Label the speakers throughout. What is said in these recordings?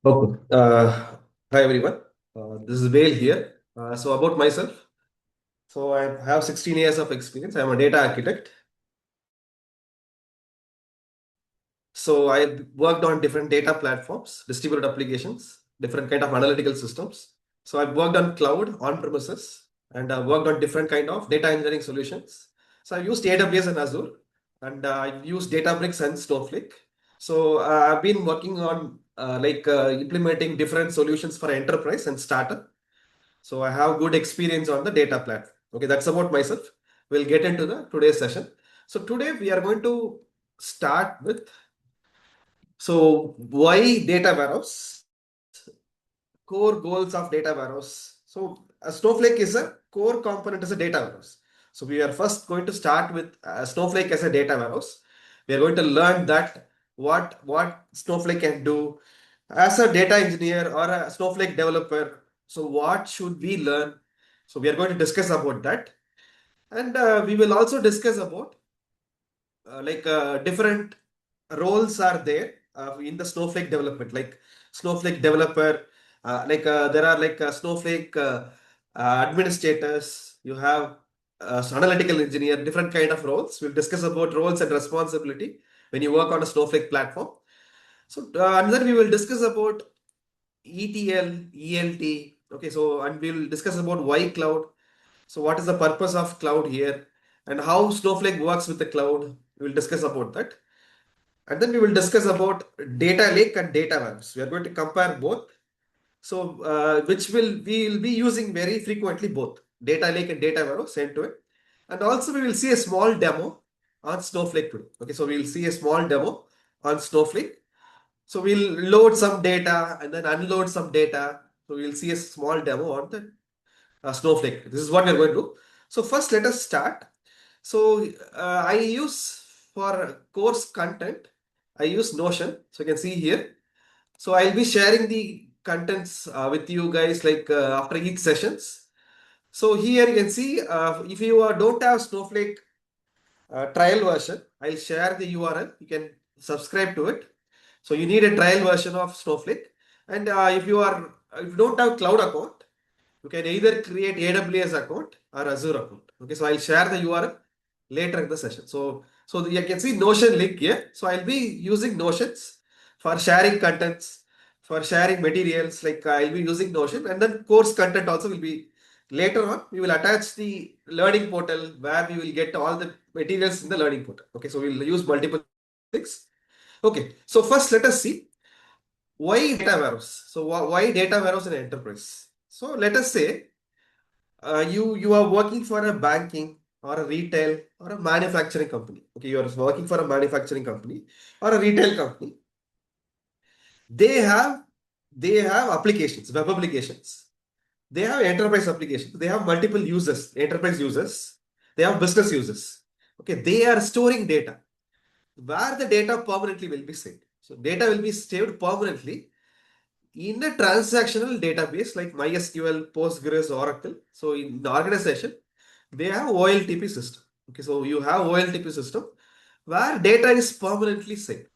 Speaker 1: Okay. Hi everyone. This is Vale here. So about myself. So I have 16 years of experience. I'm a data architect. So I worked on different data platforms, distributed applications, different kind of analytical systems. So I've worked on cloud, on premises, and worked on different kind of data engineering solutions. So I've used AWS and Azure, and I've used Databricks and Snowflake. So I've been working on implementing different solutions for enterprise and startup. So I have good experience on the data platform. Okay, that's about myself. We'll get into the today's session. So today we are going to start with why data warehouse, core goals of data warehouse. So a Snowflake is a core component as a data warehouse. So we are first going to start with Snowflake as a data warehouse. We are going to learn that what Snowflake can do as a data engineer or a Snowflake developer. So what should we learn? So we are going to discuss about that, and we will also discuss about different roles are there in the Snowflake development, like Snowflake developer, there are Snowflake administrators, you have analytical engineer, different kind of roles. We'll discuss about roles and responsibility when you work on a Snowflake platform. So and then we will discuss about ETL, ELT. Okay, so and we'll discuss about why cloud. So what is the purpose of cloud here and how Snowflake works with the cloud? We will discuss about that. And then we will discuss about data lake and data warehouse. We are going to compare both. So which we will be using very frequently both data lake and data warehouse end to end. And also we will see a small demo on Snowflake today. Okay, so we will see a small demo on Snowflake. So we'll load some data and then unload some data. So we'll see a small demo on the Snowflake. This is what we're going to do. So first, let us start. So I use for course content, I use Notion. So you can see here. So I'll be sharing the contents with you guys after each sessions. So here you can see if you don't have Snowflake trial version, I'll share the URL. You can subscribe to it. So you need a trial version of Snowflake. And if you don't have cloud account, you can either create AWS account or Azure account. Okay, so I'll share the URL later in the session. So you can see Notion link here. So I'll be using Notions for sharing contents, for sharing materials. I'll be using Notion, and then course content also will be later on. We will attach the learning portal where we will get all the materials in the learning portal. Okay, so we'll use multiple things. Okay, so first let us see why data warehouse. So why data warehouse in enterprise? So let us say you are working for a banking or a retail or a manufacturing company. Okay, you are working for a manufacturing company or a retail company. They have applications, web applications. They have enterprise applications. They have multiple users, enterprise users. They have business users. Okay, they are storing data where the data permanently will be saved. So data will be saved permanently in a transactional database like MySQL, Postgres, Oracle. So in the organization, they have OLTP system. Okay, so you have OLTP system where data is permanently saved.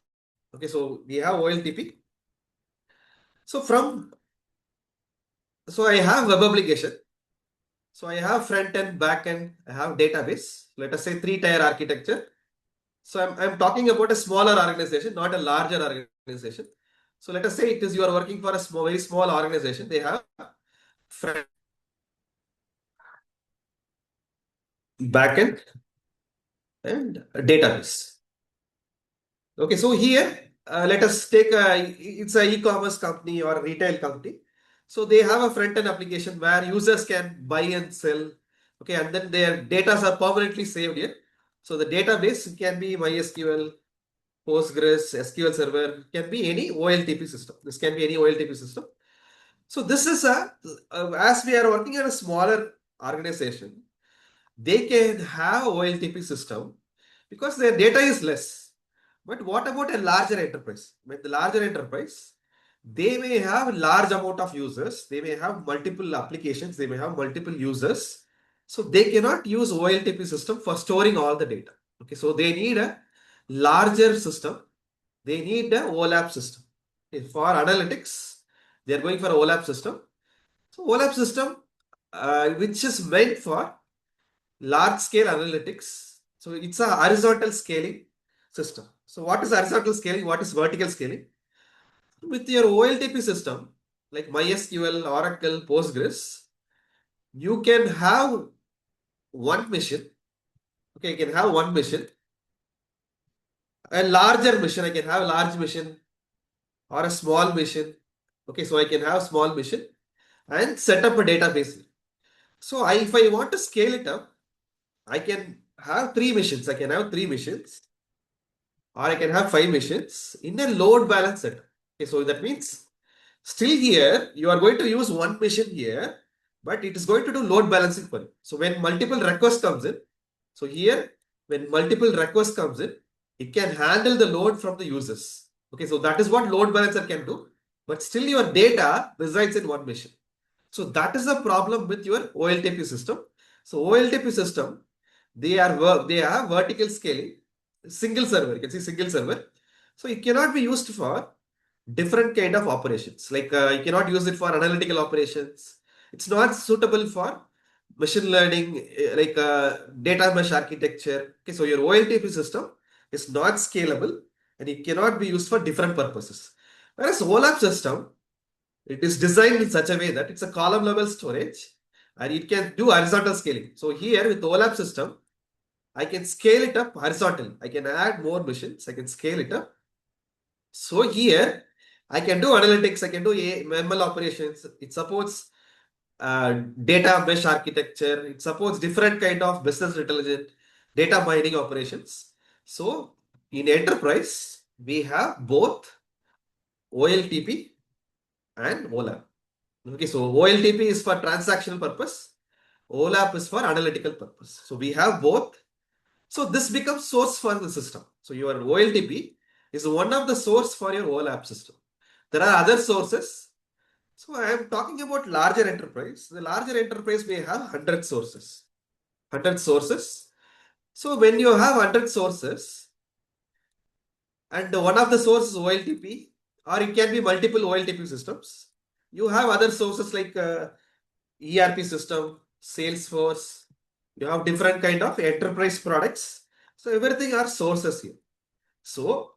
Speaker 1: Okay, so we have OLTP. So I have web application. So I have front end, back end, I have database. Let us say 3-tier architecture. So I'm talking about a smaller organization, not a larger organization. So let us say it is you are working for a very small organization. They have front backend and a database. Okay, so here let us take it's a e-commerce company or a retail company. So they have a front-end application where users can buy and sell. Okay, and then their data are permanently saved here. So the database can be MySQL, Postgres, SQL Server, can be any OLTP system. This can be any OLTP system. So this is as we are working in a smaller organization, they can have OLTP system because their data is less. But what about a larger enterprise? With the larger enterprise, they may have large amount of users, they may have multiple applications, they may have multiple users. So they cannot use OLTP system for storing all the data. Okay, so they need a larger system. They need a OLAP system. Okay, for analytics, They are going for a OLAP system. So OLAP system, which is meant for large scale analytics. So it's a horizontal scaling system. So what is horizontal scaling? What is vertical scaling? With your OLTP system, like MySQL, Oracle, Postgres, you can have one machine. Okay, you can have one machine. A larger machine, I can have a large machine or a small machine. Okay, so I can have small machine and set up a database. So if I want to scale it up, I can have three machines. I can have three machines, or I can have five machines in a load balance setup. Okay, so that means still here you are going to use one machine here, but it is going to do load balancing for you. So when multiple requests comes in, so here when multiple requests comes in, it can handle the load from the users. Okay, so that is what load balancer can do, but still your data resides in one machine. So that is the problem with your OLTP system. So OLTP system, they have vertical scaling, single server. You can see single server. So it cannot be used for different kind of operations. Like you cannot use it for analytical operations. It's not suitable for machine learning, like data mesh architecture. Okay, so your OLTP system is not scalable and it cannot be used for different purposes. Whereas OLAP system, it is designed in such a way that it's a column level storage and it can do horizontal scaling. So here with OLAP system, I can scale it up horizontally. I can add more machines. I can scale it up. So here I can do analytics. I can do ML operations. It supports data mesh architecture. It supports different kind of business intelligence, data mining operations. So in enterprise, we have both OLTP and OLAP. Okay, so OLTP is for transactional purpose. OLAP is for analytical purpose. So we have both. So this becomes source for the system. So your OLTP is one of the source for your OLAP system. There are other sources. So I am talking about larger enterprise. The larger enterprise may have 100 sources. 100 sources. So when you have 100 sources and one of the sources is OLTP, or it can be multiple OLTP systems, you have other sources like ERP system, Salesforce. You have different kind of enterprise products. So everything are sources here. So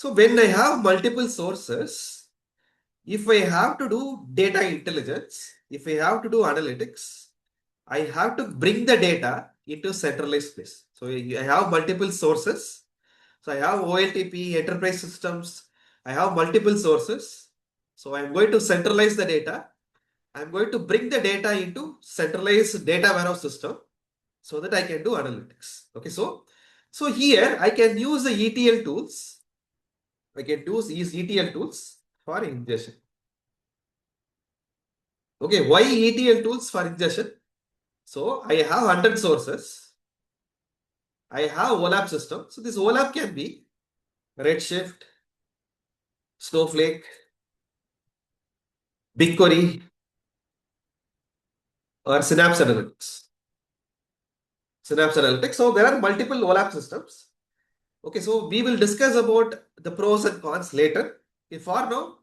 Speaker 1: when I have multiple sources, if I have to do data intelligence, if I have to do analytics, I have to bring the data into centralized place. So I have multiple sources. So I have OLTP, enterprise systems. I have multiple sources. So I'm going to centralize the data. I'm going to bring the data into centralized data warehouse system so that I can do analytics. Okay, so here I can use the ETL tools. I can use these ETL tools for ingestion. Okay, why ETL tools for ingestion? So I have 100 sources. I have OLAP system. So this OLAP can be Redshift, Snowflake, BigQuery, or Synapse Analytics. Synapse Analytics. So there are multiple OLAP systems. Okay, so we will discuss about the pros and cons later. If for now,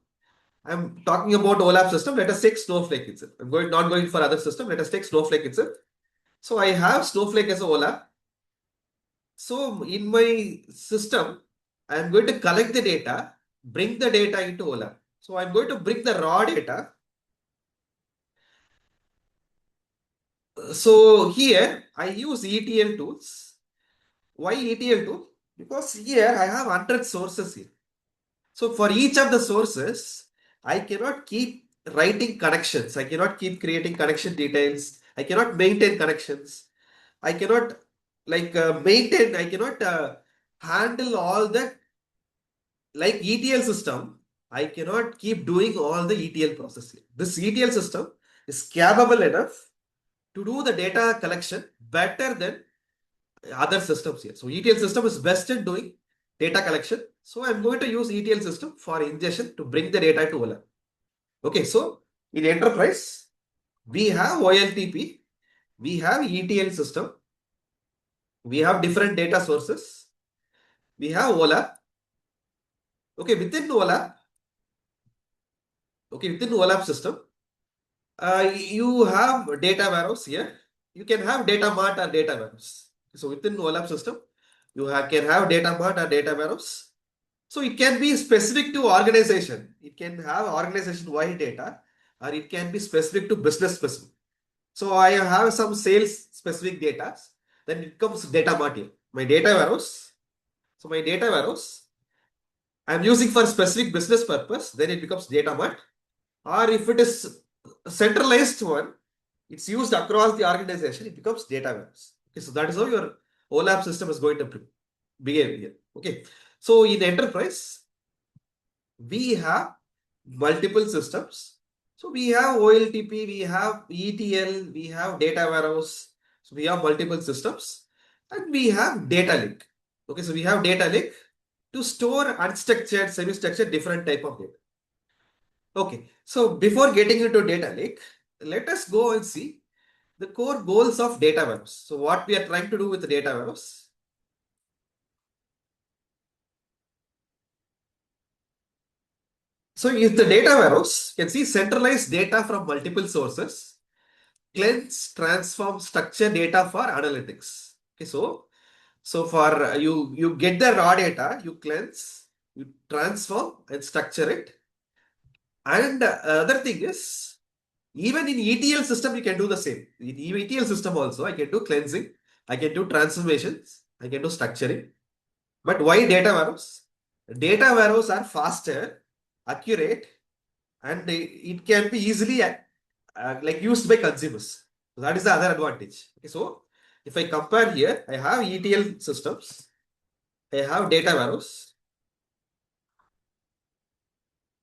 Speaker 1: I'm talking about OLAP system. Let us take Snowflake itself. I'm not going for other system. Let us take Snowflake itself. So I have Snowflake as a OLAP. So in my system, I'm going to collect the data, bring the data into OLAP. So I'm going to bring the raw data. So here I use ETL tools. Why ETL tool? Because here I have 100 sources here. So for each of the sources, I cannot keep writing connections. I cannot keep creating connection details. I cannot maintain connections. I cannot maintain. I cannot handle all the like ETL system. I cannot keep doing all the ETL process here. This ETL system is capable enough to do the data collection better than other systems here. So ETL system is best at doing data collection. So I'm going to use ETL system for ingestion to bring the data to OLAP. Okay, so in enterprise, we have OLTP, we have ETL system, we have different data sources, we have OLAP. Okay, within OLAP, Okay, within OLAP system, you have data warehouse here. You can have data mart or data warehouse. So within OLAP system, you can have data mart or data warehouse. So it can be specific to organization. It can have organization-wide data, or it can be specific to business specific. So I have some sales specific data. Then it comes data mart here. My data warehouse. So my data warehouse, I'm using for specific business purpose. Then it becomes data mart. Or if it is a centralized one, it's used across the organization, it becomes data warehouse. Okay, so that is how your OLAP system is going to behave here. Okay, so in enterprise, we have multiple systems. So we have OLTP, we have ETL, we have data warehouse. So we have multiple systems and we have data lake. Okay, so we have data lake to store unstructured, semi-structured, different type of data. Okay, so before getting into data lake, let us go and see the core goals of data warehouse. So what we are trying to do with the data warehouse. So if the data warehouse can see centralized data from multiple sources, cleanse, transform, structure data for analytics. Okay, so for you get the raw data, you cleanse, you transform and structure it. And other thing is, even in ETL system, you can do the same. In ETL system also, I can do cleansing, I can do transformations, I can do structuring. But why data warehouse? Data warehouse are faster, accurate, and it can be easily like used by consumers. So that is the other advantage. Okay, so if I compare here, I have ETL systems, I have data warehouse.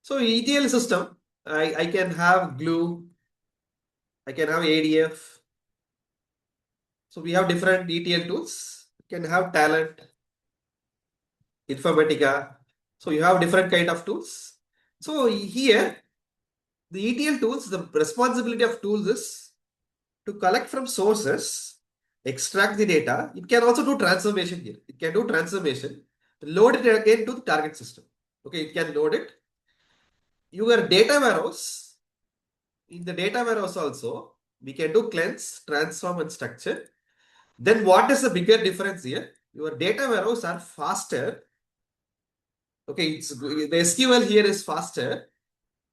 Speaker 1: So ETL system, I can have glue, I can have ADF. So we have different ETL tools. You can have talent, Informatica. So you have different kind of tools. So here, the ETL tools, the responsibility of tools is to collect from sources, extract the data. It can also do transformation here. It can do transformation, load it again to the target system. Okay, it can load it. Your data warehouse, in the data warehouse also, we can do cleanse, transform, and structure. Then what is the bigger difference here? Your data warehouse are faster. Okay, the SQL here is faster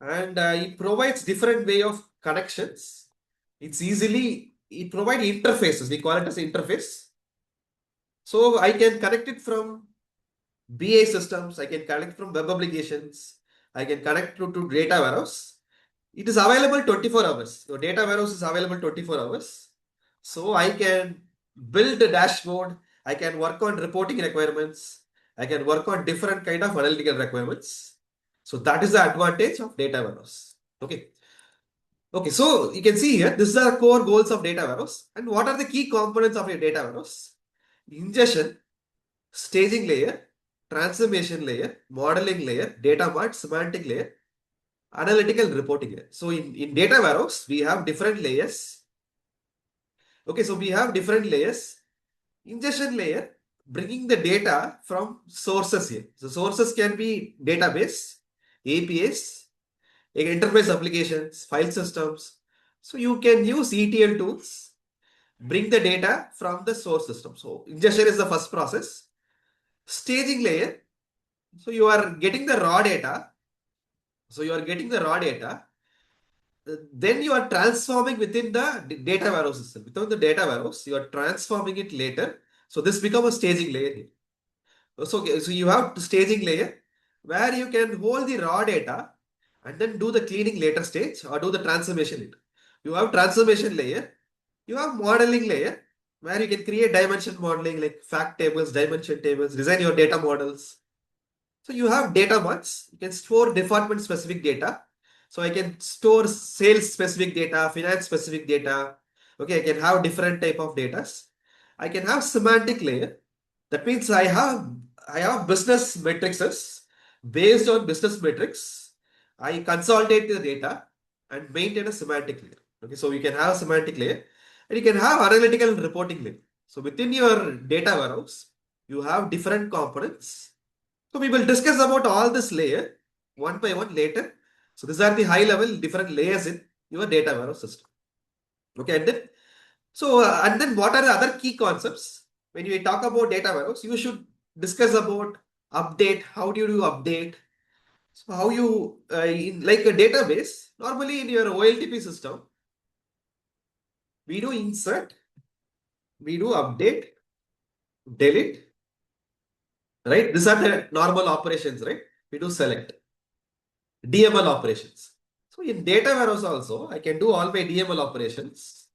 Speaker 1: and it provides different way of connections. It provides interfaces. We call it as interface. So I can connect it from BA systems. I can connect from web applications. I can connect to data warehouse. It is available 24 hours. Your data warehouse is available 24 hours. So I can build a dashboard. I can work on reporting requirements. I can work on different kind of analytical requirements. So that is the advantage of data warehouse. Okay. Okay. So you can see here, this is the core goals of data warehouse. And what are the key components of your data warehouse? Ingestion, staging layer, transformation layer, modeling layer, data mart, semantic layer, analytical reporting layer. So in data warehouse, we have different layers. Okay, so we have different layers. Ingestion layer, bringing the data from sources here. So sources can be database, APIs, enterprise applications, file systems. So you can use ETL tools, bring the data from the source system. So ingestion is the first process. Staging layer, so you are getting the raw data. So you are getting the raw data. Then you are transforming within the data warehouse system. Within the data warehouse, you are transforming it later. So this becomes a staging layer here. So you have staging layer where you can hold the raw data and then do the cleaning later stage or do the transformation later. You have transformation layer. You have modeling layer where you can create dimension modeling like fact tables, dimension tables, design your data models. So you have data marts. You can store department specific data. So I can store sales specific data, finance specific data. Okay, I can have different type of data. I can have semantic layer. That means I have business matrices. Based on business metrics, I consolidate the data and maintain a semantic layer. Okay, so you can have a semantic layer and you can have analytical and reporting layer. So within your data warehouse, you have different components. So we will discuss about all this layer one by one later. So these are the high level different layers in your data warehouse system. Okay, and then and then what are the other key concepts when you talk about data warehouse? You should discuss about update. How do you do update? So how you in like a database normally in your OLTP system we do insert, we do update, delete, right? These are the normal operations, right? We do select, DML operations. So in data warehouse also, I can do all my DML operations.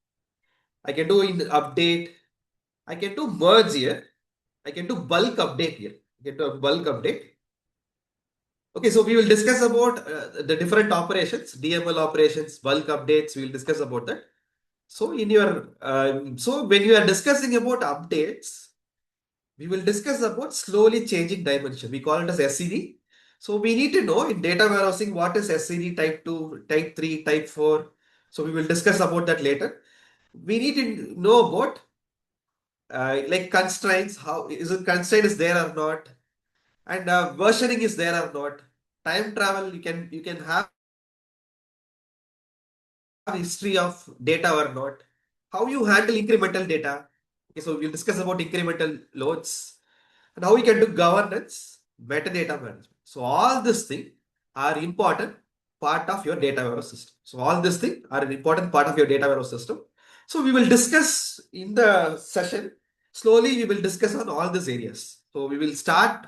Speaker 1: I can do in update. I can do merge here. I can do bulk update here. I can do a bulk update. Okay, so we will discuss about the different operations, DML operations, bulk updates. We will discuss about that. So in your so when you are discussing about updates, we will discuss about slowly changing dimension. We call it as SCD. So we need to know in data warehousing what is SCD type 2, type 3, type 4. So we will discuss about that later. We need to know about like constraints, how is it constraint is there or not, and versioning is there or not. Time travel, you can have history of data or not. How you handle incremental data. Okay, so we'll discuss about incremental loads and how we can do governance, metadata management. So all these things are important part of your data warehouse system. So all these things are an important part of your data warehouse system. So we will discuss in the session. Slowly we will discuss on all these areas. So we will start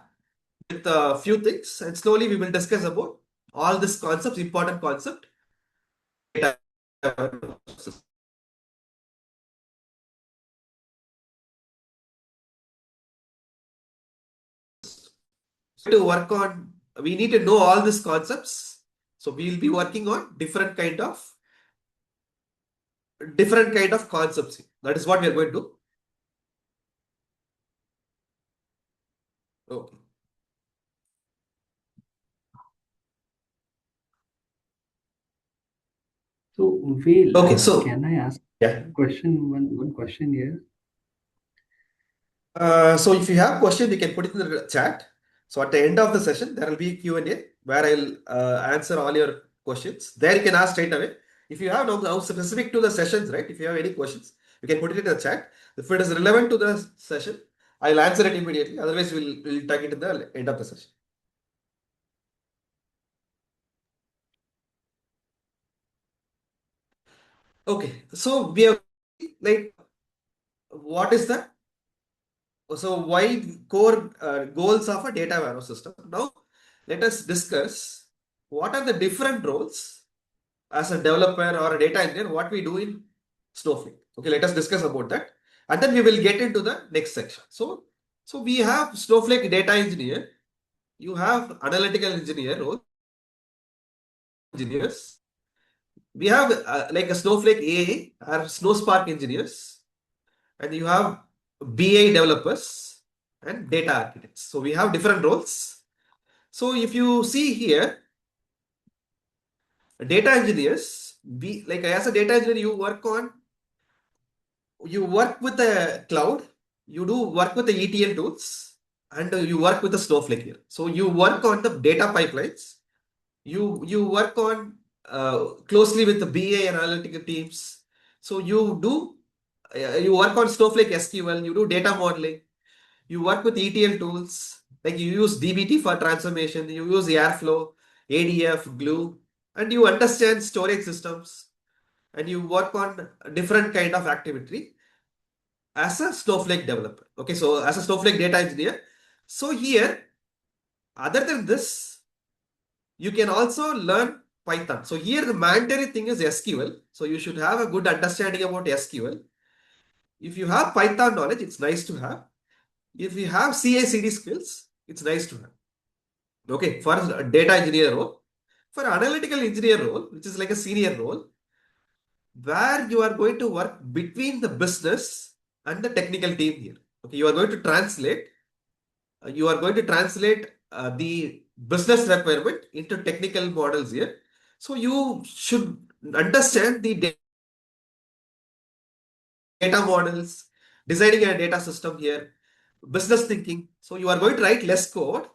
Speaker 1: with a few things and slowly we will discuss about all these concepts, important concept. Data warehouse system. So to work on, we need to know all these concepts. So we will be working on different kind of concepts. That is what we are going to do. Okay.
Speaker 2: So, Veil,
Speaker 1: Okay. So
Speaker 2: can I ask
Speaker 1: yeah.
Speaker 2: one question here?
Speaker 1: So if you have questions, you can put it in the chat. So at the end of the session, there will be Q&A where I'll answer all your questions. There you can ask straight away. If you have now specific to the sessions, right? If you have any questions, you can put it in the chat. If it is relevant to the session, I'll answer it immediately. Otherwise, we'll take it in the end of the session. Okay. So we have like what is the why core goals of a data warehouse system. Now let us discuss what are the different roles as a developer or a data engineer, what we do in Snowflake. Okay, let us discuss about that. And then we will get into the next section. So we have Snowflake data engineer, you have analytical engineer role, engineers. We have like a Snowflake AA or Snowspark engineers, and you have BI developers and data architects. So we have different roles. So if you see here, data engineers, like as a data engineer, you work with the cloud, you do work with the ETL tools, and you work with the Snowflake here. So you work on the data pipelines, you work on closely with the BA and analytical teams. So you work on Snowflake SQL, you do data modeling, you work with ETL tools, like you use DBT for transformation, you use Airflow, ADF, Glue, and you understand storage systems, and you work on different kind of activity as a Snowflake developer. Okay, so as a Snowflake data engineer. So here, other than this, you can also learn Python. So here the mandatory thing is SQL. So you should have a good understanding about SQL. If you have Python knowledge, it's nice to have. If you have CI/CD skills, it's nice to have. Okay, for a data engineer role. For analytical engineer role, which is like a senior role, where you are going to work between the business and the technical team here. Okay, you are going to translate the business requirement into technical models here. So you should understand the data models, designing a data system here, business thinking. So you are going to write less code.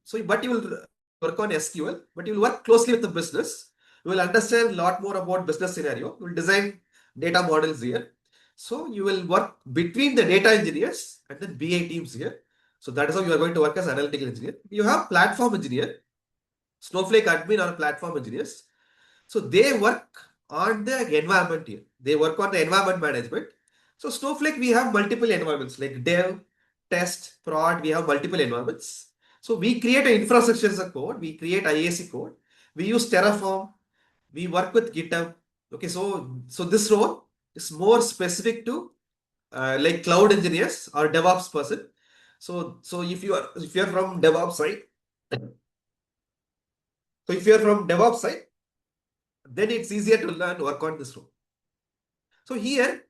Speaker 1: So, but you will work on SQL, but you'll work closely with the business. You will understand a lot more about business scenario. You will design data models here. So you will work between the data engineers and then BA teams here. So that is how you are going to work as analytical engineer. You have platform engineer, Snowflake admin or platform engineers. So they work on the environment here. They work on the environment management. So Snowflake, we have multiple environments like dev, test, prod. We have multiple environments. So we create an infrastructure as a code. We create IAC code. We use Terraform. We work with GitHub. Okay, so this role is more specific to like cloud engineers or DevOps person. So if you are from DevOps side, so if you are from DevOps side, then it's easier to learn work on this role. So here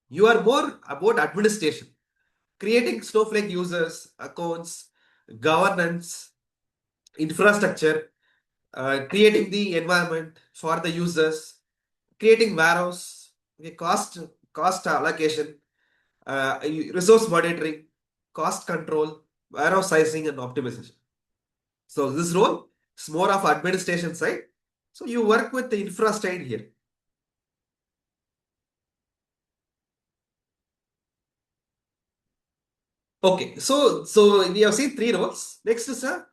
Speaker 1: you are more about administration, creating Snowflake users, accounts, governance, infrastructure, creating the environment for the users, creating warehouse, okay, cost allocation, resource monitoring, cost control, warehouse sizing, and optimization. So this role is more of administration side. So you work with the infra side here. Okay, so we have seen three roles. Next is a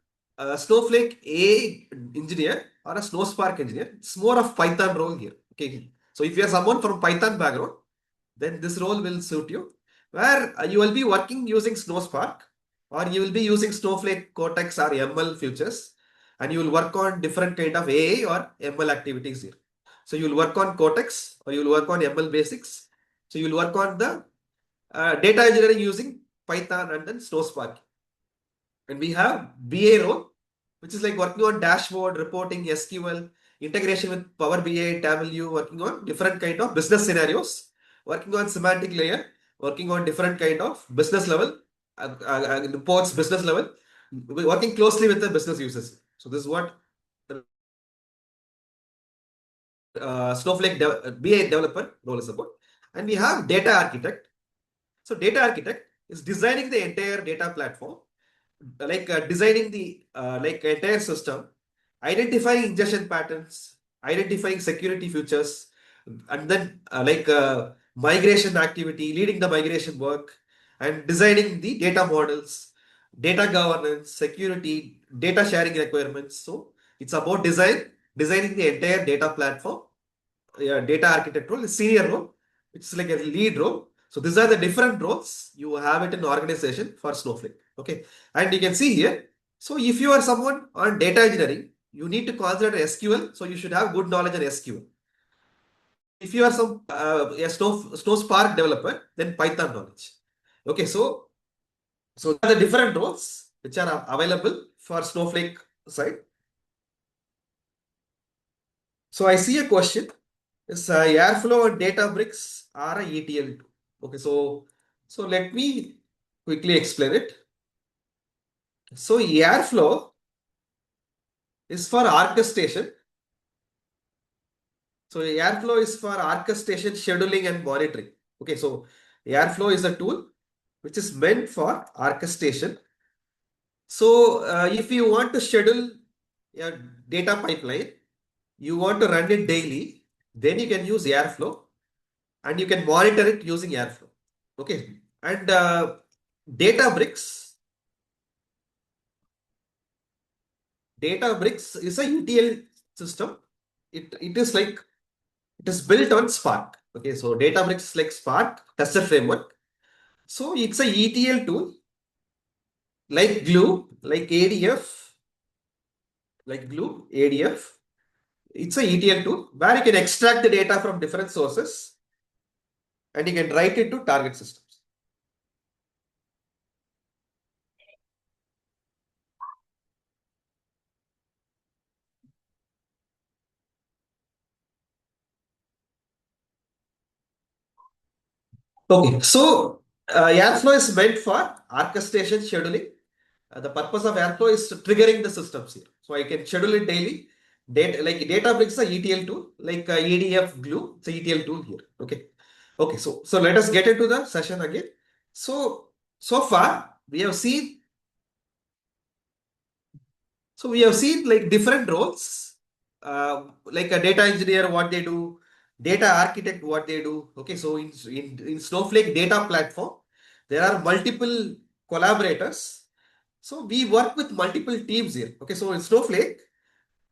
Speaker 1: Snowflake A engineer or a Snowspark engineer. It's more of Python role here. Okay, so if you are someone from Python background, then this role will suit you. Where you will be working using Snowspark, or you will be using Snowflake Cortex or ML futures, and you will work on different kind of AI or ML activities here. So you will work on Cortex or you will work on ML basics. So you will work on the data engineering using Python and then Snowspark. And we have BA role, which is like working on dashboard, reporting, SQL, integration with Power BI, Tableau, working on different kind of business scenarios, working on semantic layer, working on different kind of business level, reports, business level, working closely with the business users. So this is what Snowflake BA developer role is about. And we have data architect. So data architect is designing the entire data platform, like designing the like entire system, identifying ingestion patterns, identifying security features, and then migration activity, leading the migration work, and designing the data models, data governance, security, data sharing requirements. So it's about designing the entire data platform. Data architect role is senior role. It's like a lead role. So these are the different roles you have it in organization for Snowflake. Okay, and you can see here. So if you are someone on data engineering, you need to consider SQL. So you should have good knowledge on SQL. If you are some a Snowspark developer, then Python knowledge. Okay, so there are the different roles which are available for Snowflake side. So I see a question. Is Airflow and Databricks are a ETL tool. Okay, so let me quickly explain it. So Airflow is for orchestration. So Airflow is for orchestration, scheduling, and monitoring. Okay, so Airflow is a tool which is meant for orchestration. So if you want to schedule a data pipeline, you want to run it daily, then you can use Airflow and you can monitor it using Airflow. Okay, and Databricks. Databricks is a ETL system. It is built on Spark. Okay, so Databricks is like Spark tester framework. So it's a ETL tool like Glue, like ADF, like Glue, ADF. It's a ETL tool where you can extract the data from different sources and you can write it to target systems. Okay, so Airflow is meant for orchestration scheduling. The purpose of Airflow is triggering the systems here. So I can schedule it daily. Like Databricks is a ETL tool, like EDF Glue, it's a ETL tool here. Okay. Okay, so let us get into the session again. So far we have seen So we have seen like different roles, like a data engineer, what they do, data architect, what they do. Okay, so in Snowflake data platform, there are multiple collaborators. So we work with multiple teams here. Okay, so in Snowflake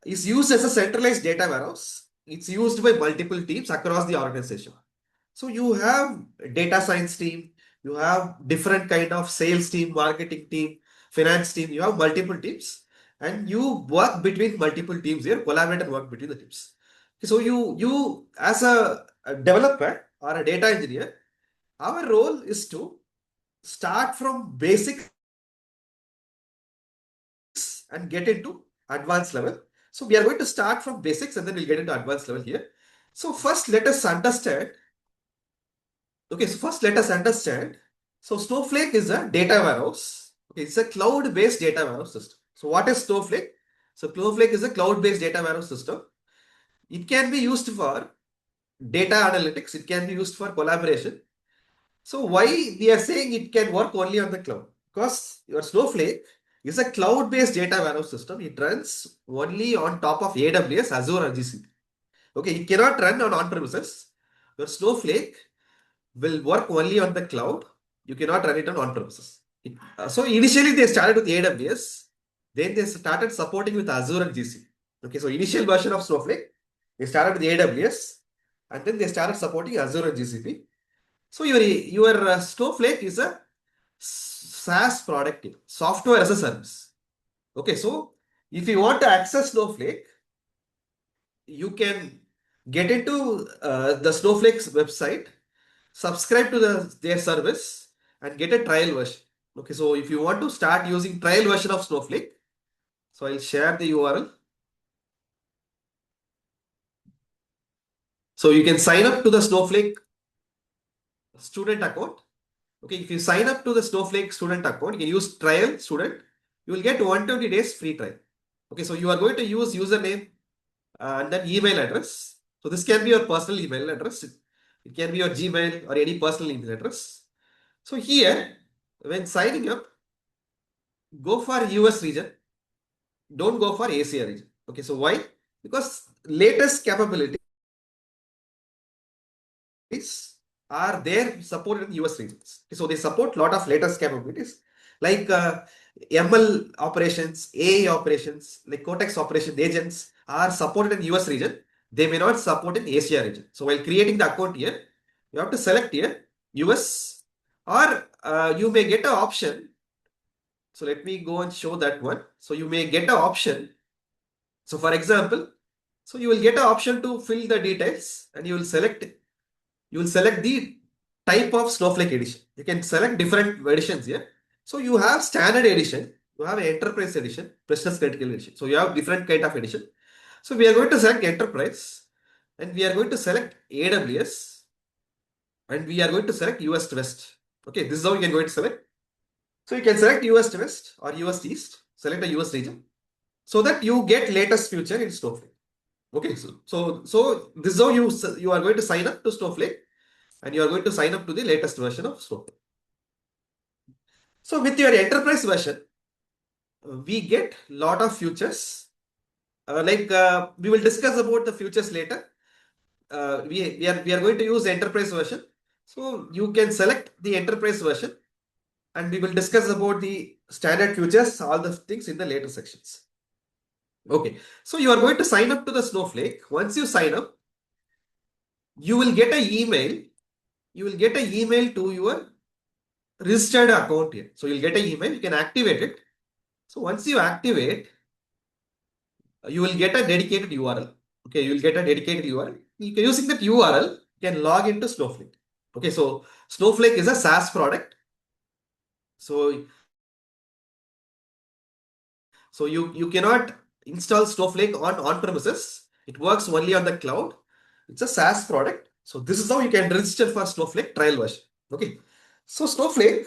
Speaker 1: is used as a centralized data warehouse. It's used by multiple teams across the organization. So you have data science team, you have different kind of sales team, marketing team, finance team, you have multiple teams and you work between multiple teams here, collaborate and work between the teams. So you as a developer or a data engineer, our role is to start from basics and get into advanced level. So we are going to start from basics and then we'll get into advanced level here. So first let us understand. Okay, so first let us understand. So Snowflake is a data warehouse. Okay, it's a cloud-based data warehouse system. So what is Snowflake? So Snowflake is a cloud-based data warehouse system. It can be used for data analytics. It can be used for collaboration. So why we are saying it can work only on the cloud? Because your Snowflake is a cloud-based data warehouse system. It runs only on top of AWS, Azure, or GCP. Okay, it cannot run on premises. Your Snowflake will work only on the cloud. You cannot run it on on-premises. So initially they started with AWS, then they started supporting with Azure and GCP. Okay, so initial version of Snowflake, they started with AWS, and then they started supporting Azure and GCP. So your Snowflake is a SaaS product, software as a service. Okay, so if you want to access Snowflake, you can get into the Snowflake's website, subscribe to their service and get a trial version. Okay, so if you want to start using trial version of Snowflake, so I'll share the URL. So you can sign up to the Snowflake student account. Okay, if you sign up to the Snowflake student account, you can use trial student. You will get 120 days free trial. Okay, so you are going to use username and then email address. So this can be your personal email address. It can be your Gmail or any personal email address. So here, when signing up, go for US region. Don't go for ACR region. Okay, so why? Because latest capabilities are there supported in US regions. Okay, so they support a lot of latest capabilities like ML operations, AI operations, like Cortex operation agents are supported in US region. They may not support in Asia region. So while creating the account here, you have to select here US or you may get an option. So let me go and show that one. So you may get an option. So for example, so you will get an option to fill the details and you will select the type of Snowflake edition. You can select different editions here. So you have standard edition, you have enterprise edition, business critical edition. So you have different kind of edition. So we are going to select enterprise and we are going to select AWS and we are going to select US West. Okay, this is how you can go to select. So you can select US West or US East, select a US region so that you get latest feature in Snowflake. Okay, so this is how you are going to sign up to Snowflake and you are going to sign up to the latest version of Snowflake. So with your enterprise version, we get lot of features. We will discuss about the features later. We are going to use the enterprise version. So you can select the enterprise version and we will discuss about the standard features, all the things in the later sections. Okay, so you are going to sign up to the Snowflake. Once you sign up, you will get an email. You will get an email to your registered account here. So you'll get an email, you can activate it. So once you activate, you will get a dedicated URL. Okay, you will get a dedicated URL. Using that URL, you can log into Snowflake. Okay, so Snowflake is a SaaS product. So you cannot install Snowflake on premises. It works only on the cloud. It's a SaaS product. So this is how you can register for Snowflake trial version. Okay, so Snowflake,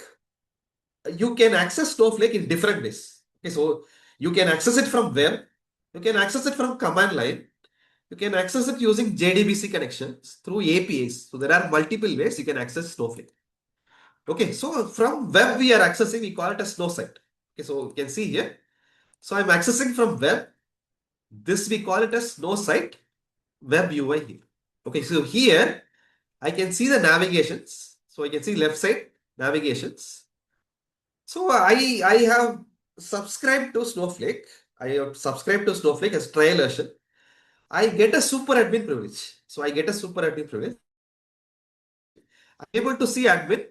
Speaker 1: you can access Snowflake in different ways. Okay, so you can access it from web, you can access it from command line, you can access it using JDBC connections through APIs. So there are multiple ways you can access Snowflake. Okay, so from web we are accessing, we call it a Snow site. Okay, so you can see here, So I'm accessing from web. This we call it as no site web UI here. Okay, so here I can see the navigations. So I can see left side navigations. So I have subscribed to Snowflake. I have subscribed to Snowflake as trial version. I get a super admin privilege. So I get a super admin privilege. I'm able to see admin.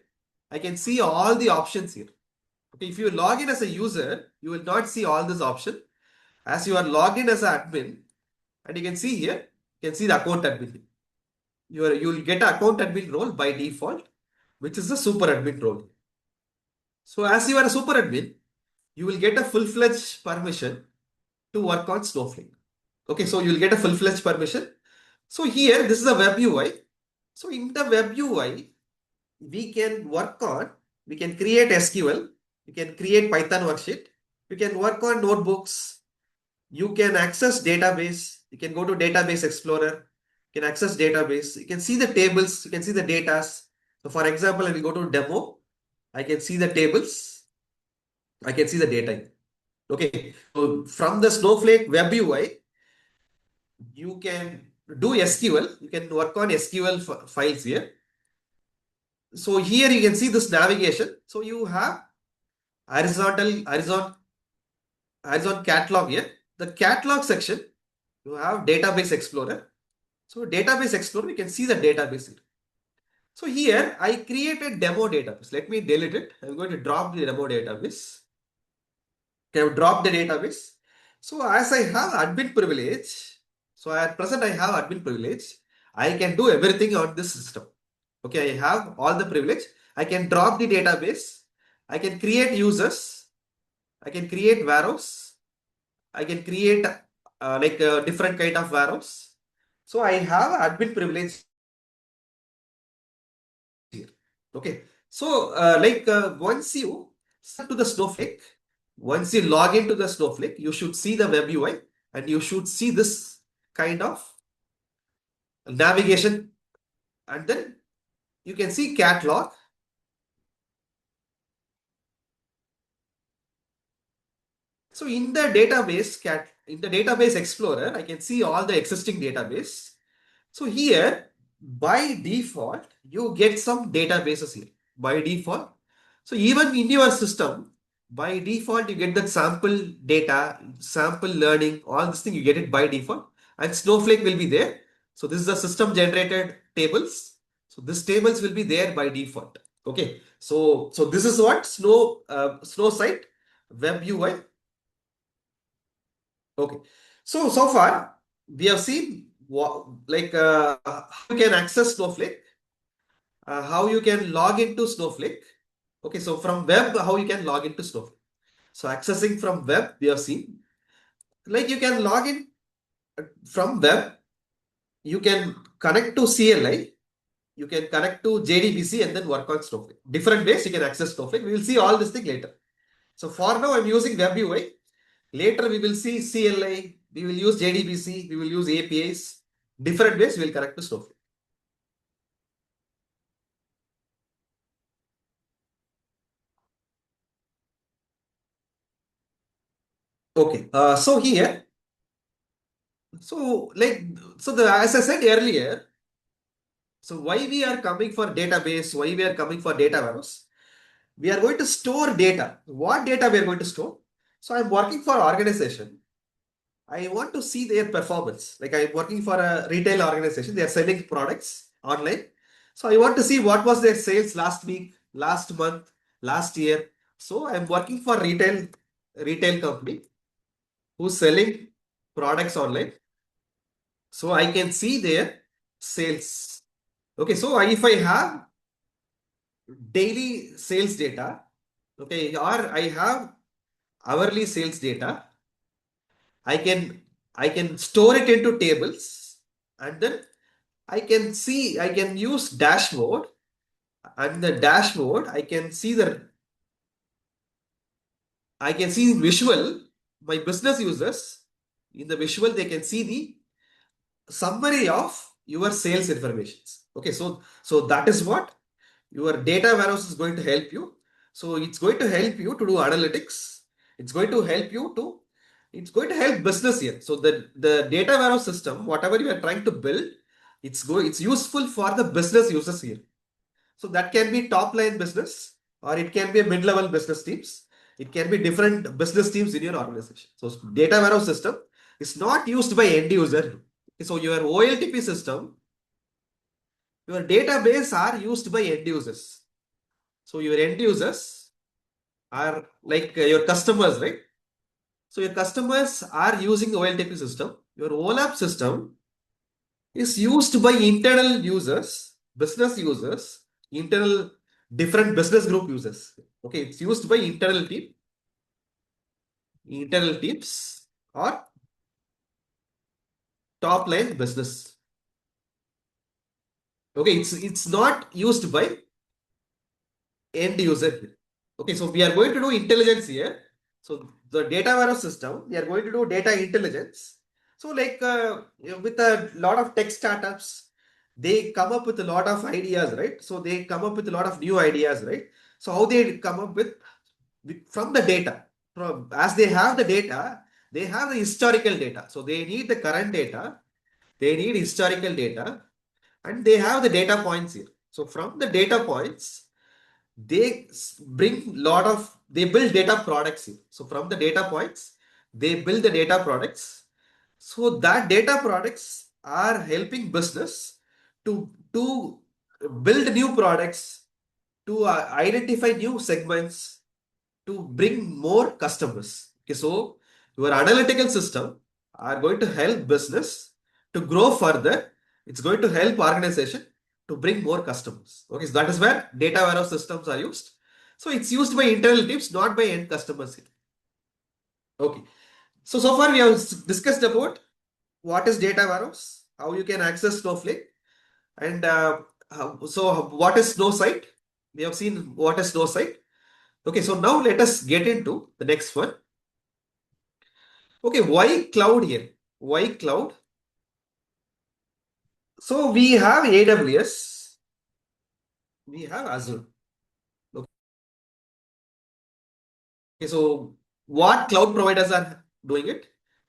Speaker 1: I can see all the options here. Okay, if you log in as a user, you will not see all this option. As you are logged in as an admin, and you can see here, you can see the account admin. You will get an account admin role by default, which is the super admin role. So as you are a super admin, you will get a full-fledged permission to work on Snowflake. Okay, so you will get a full-fledged permission. So here, this is a web UI. So in the web UI, we can work on, we can create SQL, we can create Python worksheet, we can work on notebooks, you can access database, you can go to database explorer, you can access database, you can see the tables, you can see the data. So for example, I will go to demo, I can see the tables, I can see the data. Okay, so from the Snowflake web UI, you can do SQL, you can work on SQL files here. So here you can see this navigation. So you have horizontal catalog here. The catalog section, you have database explorer. So database explorer, you can see the database here. So here I created demo database. Let me delete it. I'm going to drop the demo database. Okay, I've dropped the database. So as I have admin privilege, so at present I have admin privilege, I can do everything on this system. Okay, I have all the privilege. I can drop the database. I can create users. I can create warehouse. I can create like a different kind of warehouse. So I have admin privilege here. Okay. So once you start to the Snowflake, once you log into the Snowflake, you should see the web UI and you should see this kind of navigation, and then you can see catalog. So in the database explorer, I can see all the existing database. So here, by default, you get some databases here by default. So even in your system, by default, you get that sample data, sample learning, all this thing, you get it by default. And Snowflake will be there. So this is the system generated tables. So this tables will be there by default. Okay. So this is what Snow site web UI. Okay. So far we have seen how you can access Snowflake, how you can log into Snowflake. Okay, so from web, how you can log into Snowflake. So accessing from web, we have seen. Like you can log in from web, you can connect to CLI, you can connect to JDBC and then work on Snowflake. Different ways you can access Snowflake. We will see all this thing later. So for now, I'm using web UI. Later, we will see CLI, we will use JDBC, we will use APIs. Different ways we will connect to Snowflake. Okay, so here, as I said earlier, so why we are coming for database, why we are coming for data warehouse? We are going to store data. What data we are going to store? So I'm working for organization. I want to see their performance. Like I'm working for a retail organization. They are selling products online. So I want to see what was their sales last week, last month, last year. So I'm working for retail company who's selling products online. So I can see their sales. Okay, so if I have daily sales data, okay, or I have hourly sales data, I can store it into tables, and then I can use dashboard, and the dashboard I can see visual, my business users in the visual, they can see the summary of your sales informations. Okay, so that is what your data warehouse is going to help you. So it's going to help you to do analytics. It's going to help you to It's going to help business here. So the data warehouse system, whatever you are trying to build, it's useful for the business users here. So that can be top line business, or it can be a mid-level business teams. It can be different business teams in your organization. So data warehouse system is not used by end user. So your OLTP system, your database are used by end users. So your end users are like your customers, right? So your customers are using OLTP system. Your OLAP system is used by internal users, business users, internal different business group users. Okay, it's used by internal teams or top line business. Okay, it's not used by end user here. Okay, so we are going to do intelligence here. So the data warehouse system, we are going to do data intelligence. So like with a lot of tech startups, they come up with a lot of ideas, right? So they come up with a lot of new ideas, right? So how they come up with from the data, from as they have the data, they have the historical data. So they need the current data, they need historical data, and they have the data points here. So from the data points, they bring lot of they build data products here. So from the data points, they build the data products. So that data products are helping business to build new products, to identify new segments, to bring more customers. Okay, so your analytical system are going to help business to grow further. It's going to help organization to bring more customers. Okay, so that is where data warehouse systems are used. So it's used by internal teams, not by end customers here. Okay, so far we have discussed about what is data warehouse, how you can access Snowflake, and what is Snowsite. We have seen what is Snowsite. Okay, so now let us get into the next one. Okay, why cloud here? Why cloud? So we have AWS, we have Azure. Okay, so what cloud providers are doing it?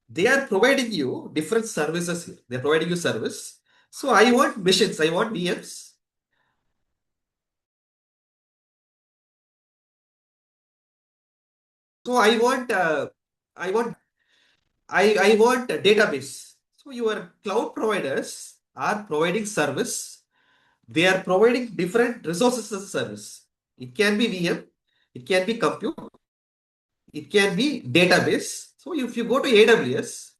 Speaker 1: They are providing you different services here. They're providing you service. So I want missions, I want VMs. So I want a database. So your cloud providers are providing service. They are providing different resources as a service. It can be VM, it can be compute, it can be database. So if you go to AWS,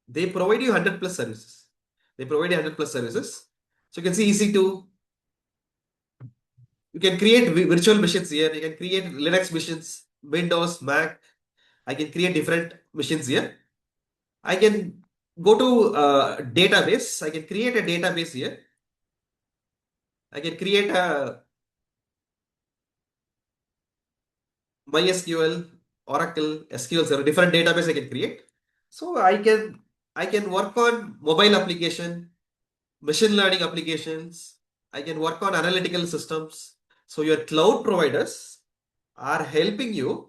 Speaker 1: they provide you 100 plus services. They provide you 100 plus services. So you can see EC2, you can create virtual machines here, you can create Linux machines, Windows, Mac. I can create different machines here. I can go to database. I can create a database here. I can create a MySQL, Oracle, SQL Server, different database I can create. So I can work on mobile application, machine learning applications. I can work on analytical systems. So your cloud providers are helping you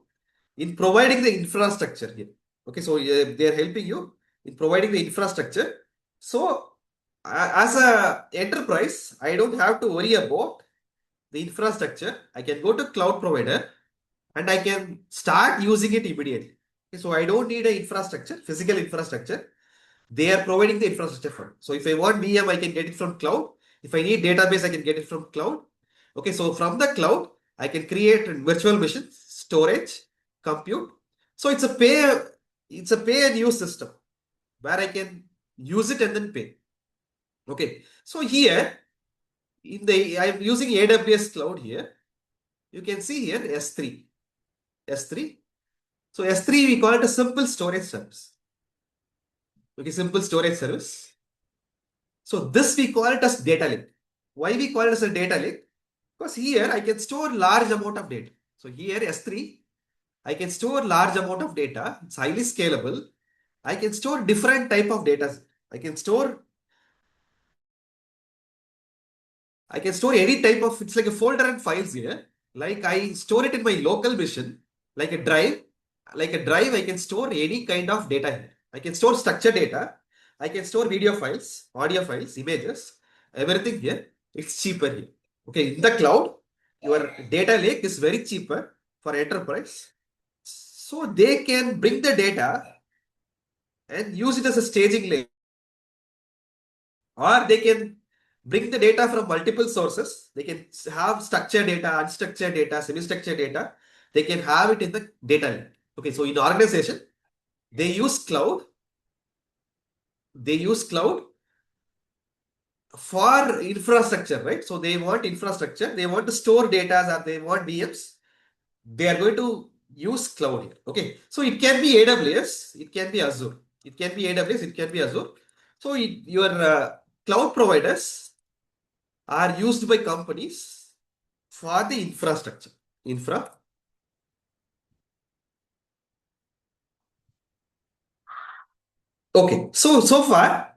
Speaker 1: in providing the infrastructure here. Okay, so they are helping you in providing the infrastructure. So as a enterprise, I don't have to worry about the infrastructure. I can go to cloud provider and I can start using it immediately. Okay, so I don't need an infrastructure, physical infrastructure. They are providing the infrastructure for it. So if I want VM, I can get it from cloud. If I need database, I can get it from cloud. Okay, so from the cloud, I can create virtual machines, storage, compute. So it's a pay and use system where I can use it and then pay. Okay, so here I'm using AWS cloud here. You can see here S3. S3. So S3 we call it a simple storage service. Okay, simple storage service. So this we call it as data lake. Why we call it as a data lake? Because here I can store large amount of data. So here S3, I can store large amount of data. It's highly scalable. I can store different type of data. I can store I can store any type of, it's like a folder and files here. Like I store it in my local machine, like a drive. like a drive, I can store any kind of data here. I can store structured data. I can store video files, audio files, images, everything here. It's cheaper here. Okay, in the cloud, your data lake is very cheaper for enterprise. So they can bring the data and use it as a staging layer, or they can bring the data from multiple sources. They can have structured data, unstructured data, semi-structured data. They can have it in the data lake. Okay, so in organization, they use cloud. They use cloud for infrastructure, right? So they want infrastructure. They want to store data, or they want VMs. They are going to use cloud here. Okay, so it can be AWS, it can be Azure, it can be AWS, it can be Azure. So your cloud providers are used by companies for the infrastructure. Infra. Okay, so far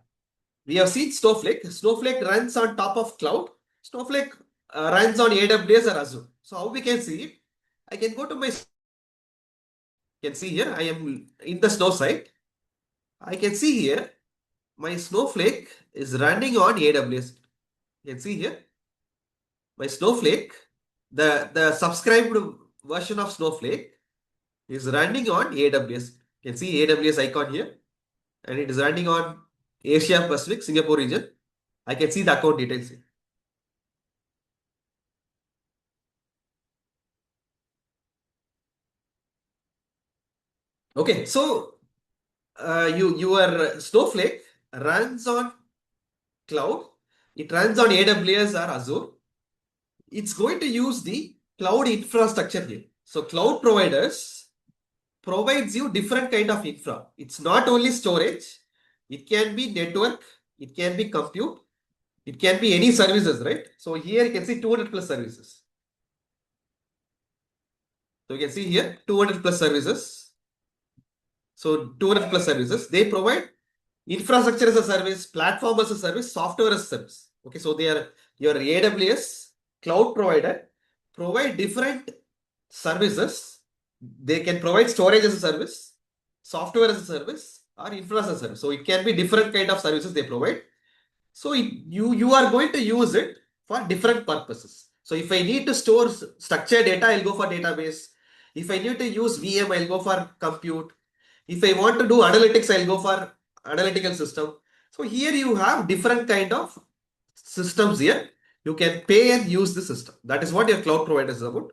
Speaker 1: we have seen Snowflake. Snowflake runs on top of cloud. Snowflake runs on AWS or Azure. So how we can see it? I can go to my. You can see here I am in the snow site. I can see here my Snowflake is running on AWS. You can see here my Snowflake, the subscribed version of Snowflake is running on AWS. You can see AWS icon here, and it is running on Asia Pacific, Singapore region. I can see the account details here. Okay, so your Snowflake runs on cloud. It runs on AWS or Azure. It's going to use the cloud infrastructure here. So cloud providers provides you different kind of infra. It's not only storage. It can be network. It can be compute. It can be any services, right? So here you can see 200 plus services. So you can see here 200 plus services. So 200 plus services. They provide infrastructure as a service, platform as a service, software as a service. Okay, so they are your AWS cloud provider provide different services. They can provide storage as a service, software as a service, or infrastructure as a service. So it can be different kind of services they provide. So you are going to use it for different purposes. So if I need to store structured data, I'll go for database. If I need to use VM, I'll go for compute. If I want to do analytics, I'll go for analytical system. So here you have different kind of systems here. You can pay and use the system. That is what your cloud provider is about.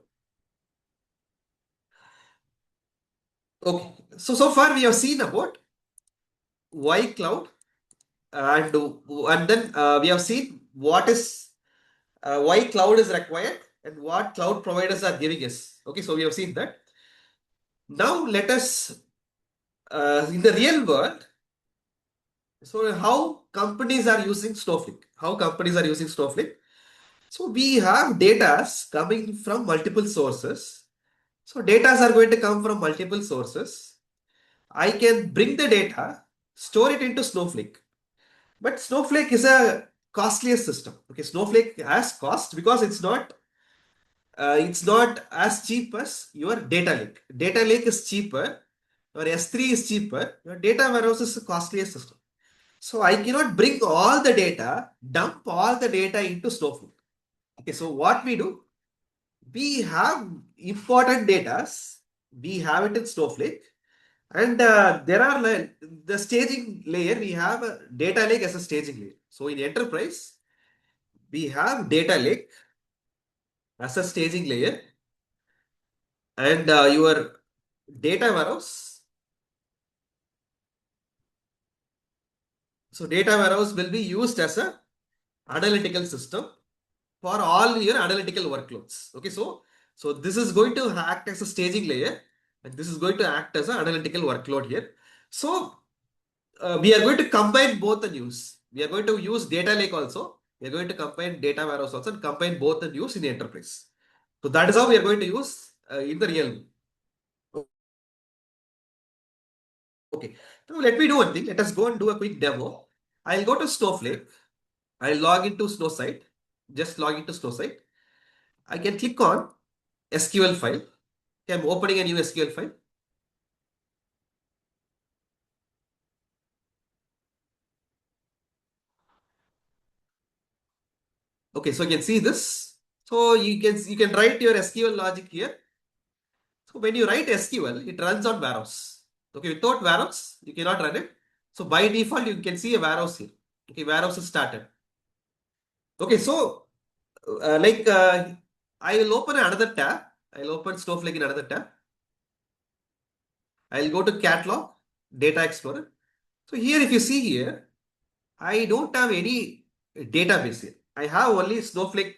Speaker 1: Okay. So far we have seen about why cloud, and then we have seen what is why cloud is required and what cloud providers are giving us. Okay, so we have seen that. Now let us in the real world. So how companies are using Snowflake? How companies are using Snowflake? So we have data coming from multiple sources. So data are going to come from multiple sources. I can bring the data, store it into Snowflake. But Snowflake is a costlier system. Okay, Snowflake has cost because it's not as cheap as your data lake. Data lake is cheaper. Your S3 is cheaper. Your data warehouse is a costlier system. So I cannot bring all the data, dump all the data into Snowflake. Okay, so what we do, we have important data. We have it in Snowflake. And there are the staging layer. We have a data lake as a staging layer. So in enterprise, we have data lake as a staging layer, and your data warehouse. So data warehouse will be used as a analytical system for all your analytical workloads. Okay, so this is going to act as a staging layer, and this is going to act as an analytical workload here. So we are going to combine both the news. We are going to use data lake also. We are going to combine data warehouse also and combine both the news in the enterprise. So that is how we are going to use in the real. Okay. Now let me do one thing. Let us go and do a quick demo. I'll go to Snowflake. I'll log into Snowsite. Just log into Snowsite. I can click on SQL file. Okay, I'm opening a new SQL file. Okay, so you can see this. So you can write your SQL logic here. So when you write SQL, it runs on warehouse. Okay, without warehouse, you cannot run it. So by default, you can see a warehouse here. Okay, warehouse is started. Okay, so like I will open another tab. I'll open Snowflake in another tab. I'll go to catalog, data explorer. So here, if you see here, I don't have any database here. I have only Snowflake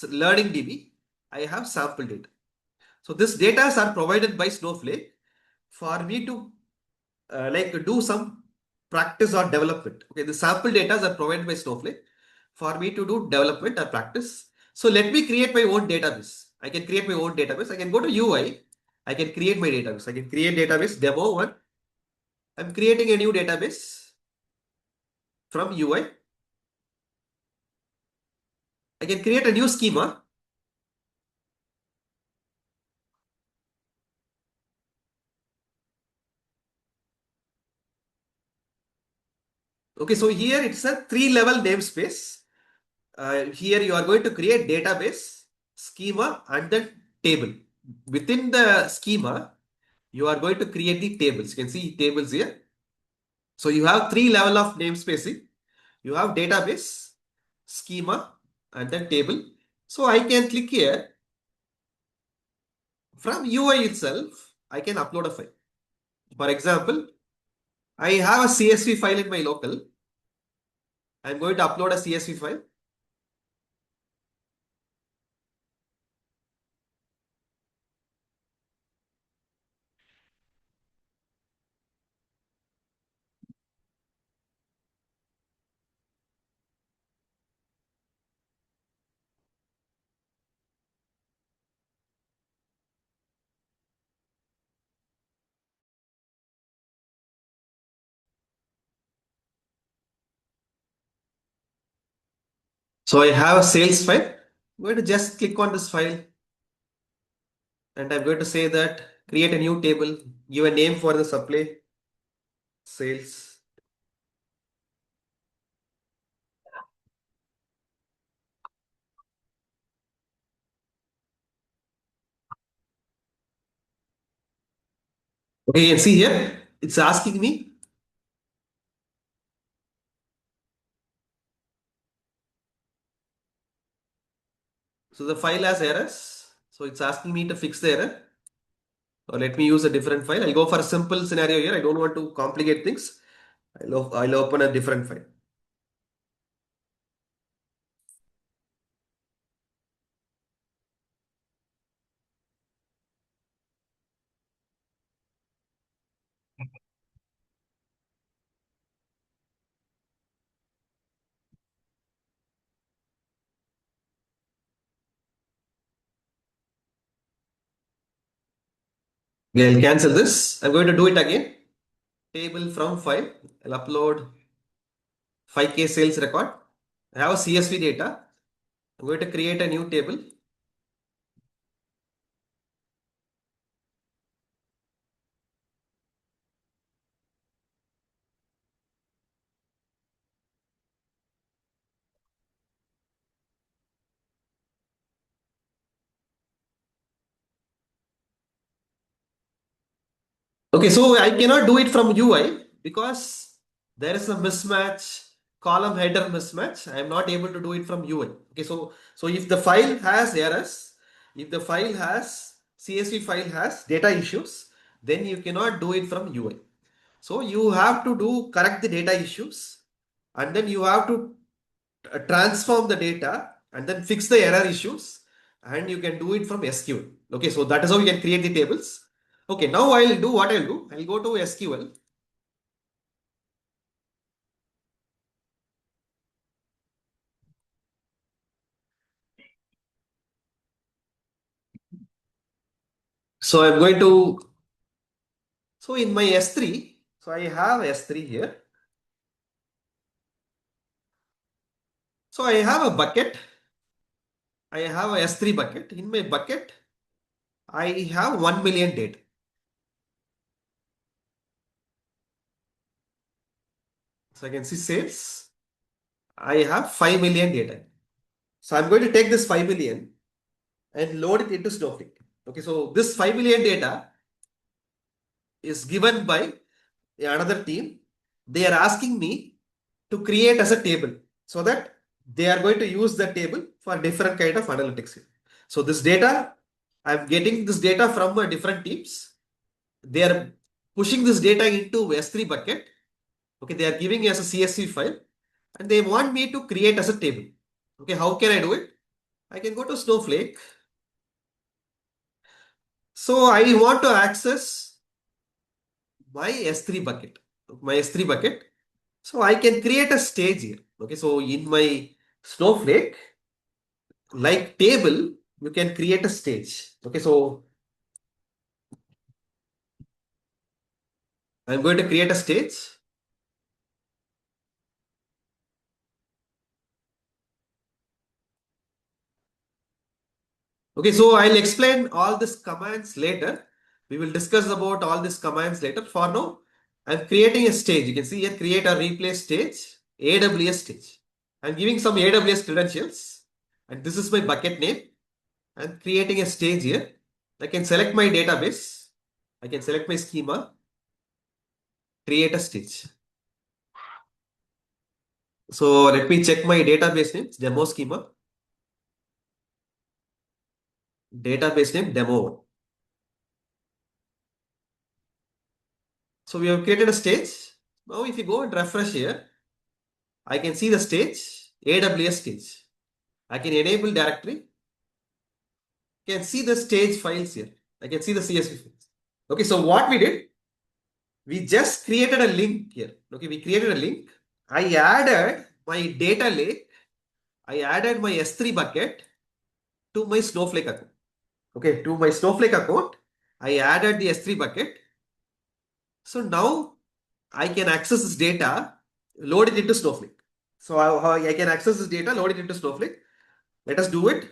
Speaker 1: learning DB. I have sample data. So this data are provided by Snowflake for me to like do some practice or development. Okay, the sample data are provided by Snowflake for me to do development or practice. So let me create my own database. I can create my own database. I can go to UI. I can create my database. I can create database Day01. I'm creating a new database from UI. I can create a new schema. Okay, so here it's a three-level namespace. Here you are going to create database, schema, and then table. Within the schema, you are going to create the tables. You can see tables here. So you have three level of namespacing. You have database, schema, and then table. So I can click here. From UI itself, I can upload a file. For example, I have a CSV file in my local. I'm going to upload a CSV file. So I have a sales file. I'm going to just click on this file and I'm going to say that create a new table, give a name for the supply sales. Okay, you can see here, it's asking me. So the file has errors. So it's asking me to fix the error. Or let me use a different file. I'll go for a simple scenario here. I don't want to complicate things. I'll open a different file. Okay, I'll cancel this. I'm going to do it again. Table from file. I'll upload 5K sales record. I have a CSV data. I'm going to create a new table. Okay, so I cannot do it from UI because there is a mismatch, column header mismatch. I am not able to do it from UI. Okay, so if the file has errors, if the file has CSV file has data issues, then you cannot do it from UI. So you have to do correct the data issues, and then you have to transform the data and then fix the error issues, and you can do it from SQL. Okay, so that is how you can create the tables. Okay, now I'll do what I'll do. I'll go to SQL. So I'm going to, so in my S3, so I have S3 here. So I have a bucket. I have a S3 bucket. In my bucket, I have 1 million data. So I can see sales. I have 5 million data. So I'm going to take this 5 million and load it into Snowflake. Okay, so this 5 million data is given by another team. They are asking me to create as a table so that they are going to use the table for different kind of analytics. So this data, I'm getting this data from different teams. They are pushing this data into S3 bucket. Okay, they are giving us a CSV file and they want me to create as a table. Okay, how can I do it? I can go to Snowflake. So I want to access my S3 bucket. My S3 bucket. So I can create a stage here. Okay, so in my Snowflake, like table, you can create a stage. Okay, so I'm going to create a stage. Okay, so I'll explain all these commands later. We will discuss about all these commands later. For now, I'm creating a stage. You can see here, create or replace stage, AWS stage. I'm giving some AWS credentials, and this is my bucket name. I'm creating a stage here. I can select my database. I can select my schema, create a stage. So let me check my database name, demo schema, database name demo. So we have created a stage. Now if you go and refresh here, I can see the stage, AWS stage. I can enable directory. I can see the stage files here. I can see the CSV files. Okay, so what we did, we just created a link here. Okay, we created a link. I added my data lake. I added my S3 bucket to my Snowflake account. Okay, to my Snowflake account, I added the S3 bucket. So now I can access this data, load it into Snowflake. So I can access this data, load it into Snowflake. Let us do it.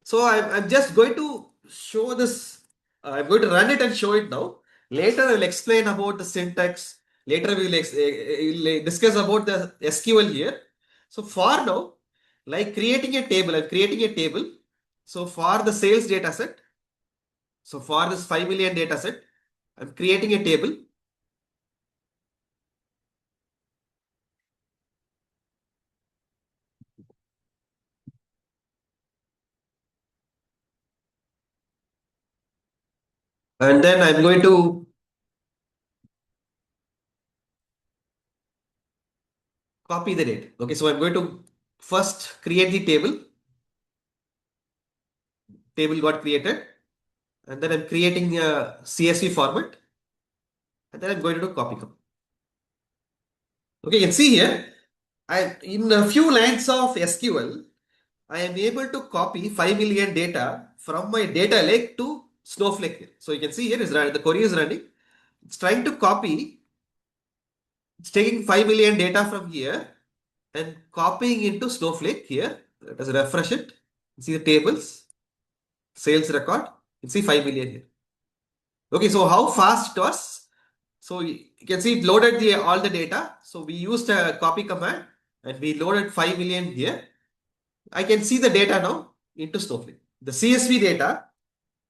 Speaker 1: So I'm just going to show this. I'm going to run it and show it now. Later I will explain about the syntax. Later we will discuss about the SQL here. So for now, like creating a table, I'm creating a table. So for the sales data set, so for this 5 million data set, I'm creating a table. And then I'm going to copy the data. Okay, so I'm going to first create the table. Table got created. And then I'm creating a CSV format. And then I'm going to do copy. Okay, you can see here, in a few lines of SQL, I am able to copy 5 million data from my data lake to Snowflake here. So you can see here is the query is running. It's trying to copy, it's taking 5 million data from here and copying into Snowflake here. Let us refresh it. See the tables, sales record. You can see 5 million here. Okay, so how fast it was? So you can see it loaded all the data. So we used a copy command and we loaded 5 million here. I can see the data now into Snowflake. The CSV data,